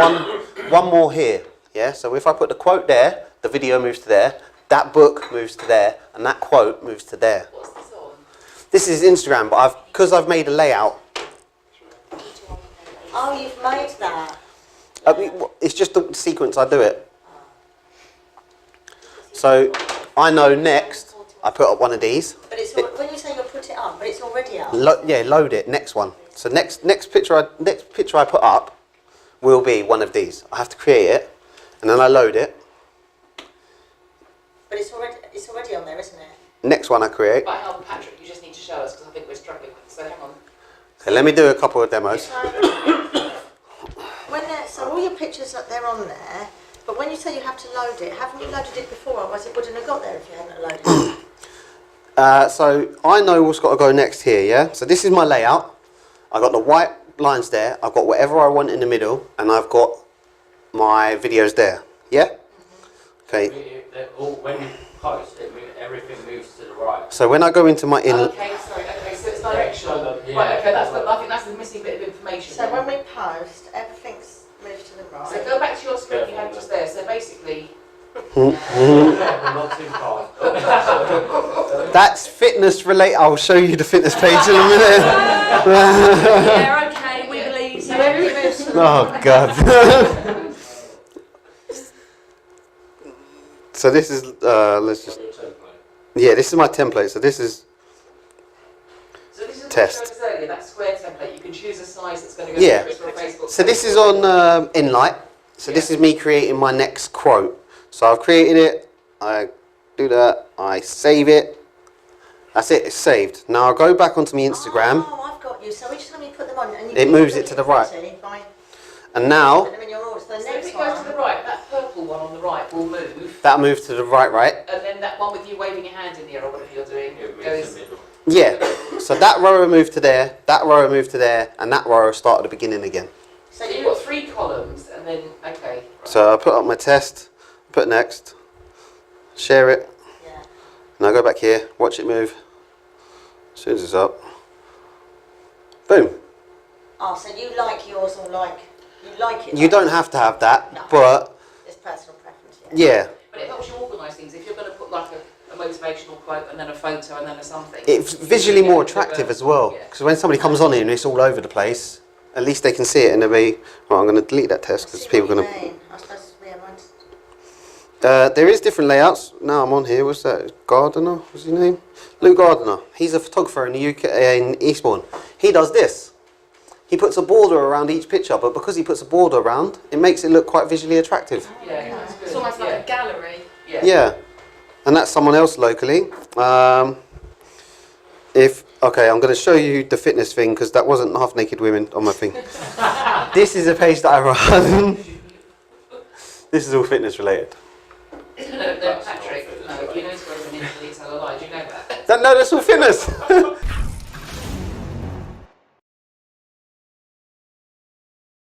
one more here, yeah? So if I put the quote there, the video moves to there, that book moves to there, and that quote moves to there. What's this on? This is Instagram, but because I've made a layout, Oh, you've made that. I mean, it's just the sequence I do it. So I know next I put up one of these. But it's when you say you'll put it up, but it's already up. Yeah, load it. Next one. So next picture I put up will be one of these. I have to create it, and then I load it. But it's already on there, isn't it? Next one I create. But hang on, Patrick, you just need to show us because I think we're struggling with. So hang on. Okay, let me do a couple of demos. So all your pictures they're on there, but when you say you have to load it, haven't you loaded it before? Otherwise it wouldn't have got there if you hadn't loaded it. So I know what's got to go next here. Yeah. So this is my layout. I've got the white lines there. I've got whatever I want in the middle, and I've got my videos there. Yeah. Okay. When you post, everything moves to the right. So when I go into my Okay, sorry. Okay, so it's directional. Yeah. Right. Okay, I think that's the missing bit of information. So when we post, everything's moved to the right. So go back to your screen you had just there. So basically, Not too far. That's fitness related. I'll show you the fitness page in a minute. yeah, okay, we believe. So everything moves to the Oh God. So this is let's just this is my template. So this is So this is Test. what I showed us earlier, that square template. You can choose a size that's going to go Yeah. to Twitter or Facebook. so this is on Inlight. So this is me creating my next quote. So I've created it. I do that. I save it. That's it. It's saved. Now I'll go back onto my Instagram, Oh, I've got you. So each time you put them on, and you It moves it to the right. and now Put them in your order. So the So if next it goes to one. the right, that purple one on the right will move, that moves to the right. and then that one with you waving your hand in the air or whatever you're doing It moves goes. in the middle. Yeah. So that row will move to there. That row will move to there, and that row will start at the beginning again. So you've got 3 columns, and then okay. Right. So I put up my test. Put next. Share it. Yeah. And I go back here. Watch it move. As soon as it's up. Boom. Oh, so you like yours or like it? You don't have to have that, No. but It's personal preference. yeah, But it helps you organise things. If you're going to put like a motivational quote and then a photo and then a something. it's visually more attractive as well. Yeah. Because when somebody comes on here and it's all over the place, at least they can see it and they'll be, well, I'm going to delete that test because people are going to. I suppose mine's. There is different layouts. Now I'm on here. What's that? Gardiner? What's his name? Luke Gardiner. He's a photographer in the UK, in Eastbourne. He does this. He puts a border around each picture, but because he puts a border around, it makes it look quite visually attractive. Yeah, that's good. It's almost like a gallery. Yeah. Yeah, and that's someone else locally. Okay, I'm going to show you the fitness thing because that wasn't half naked women on my thing. This is a page that I run. This is all fitness related. No, Patrick, no, you know to go into detail a lie. Do you know that? No, that's all fitness.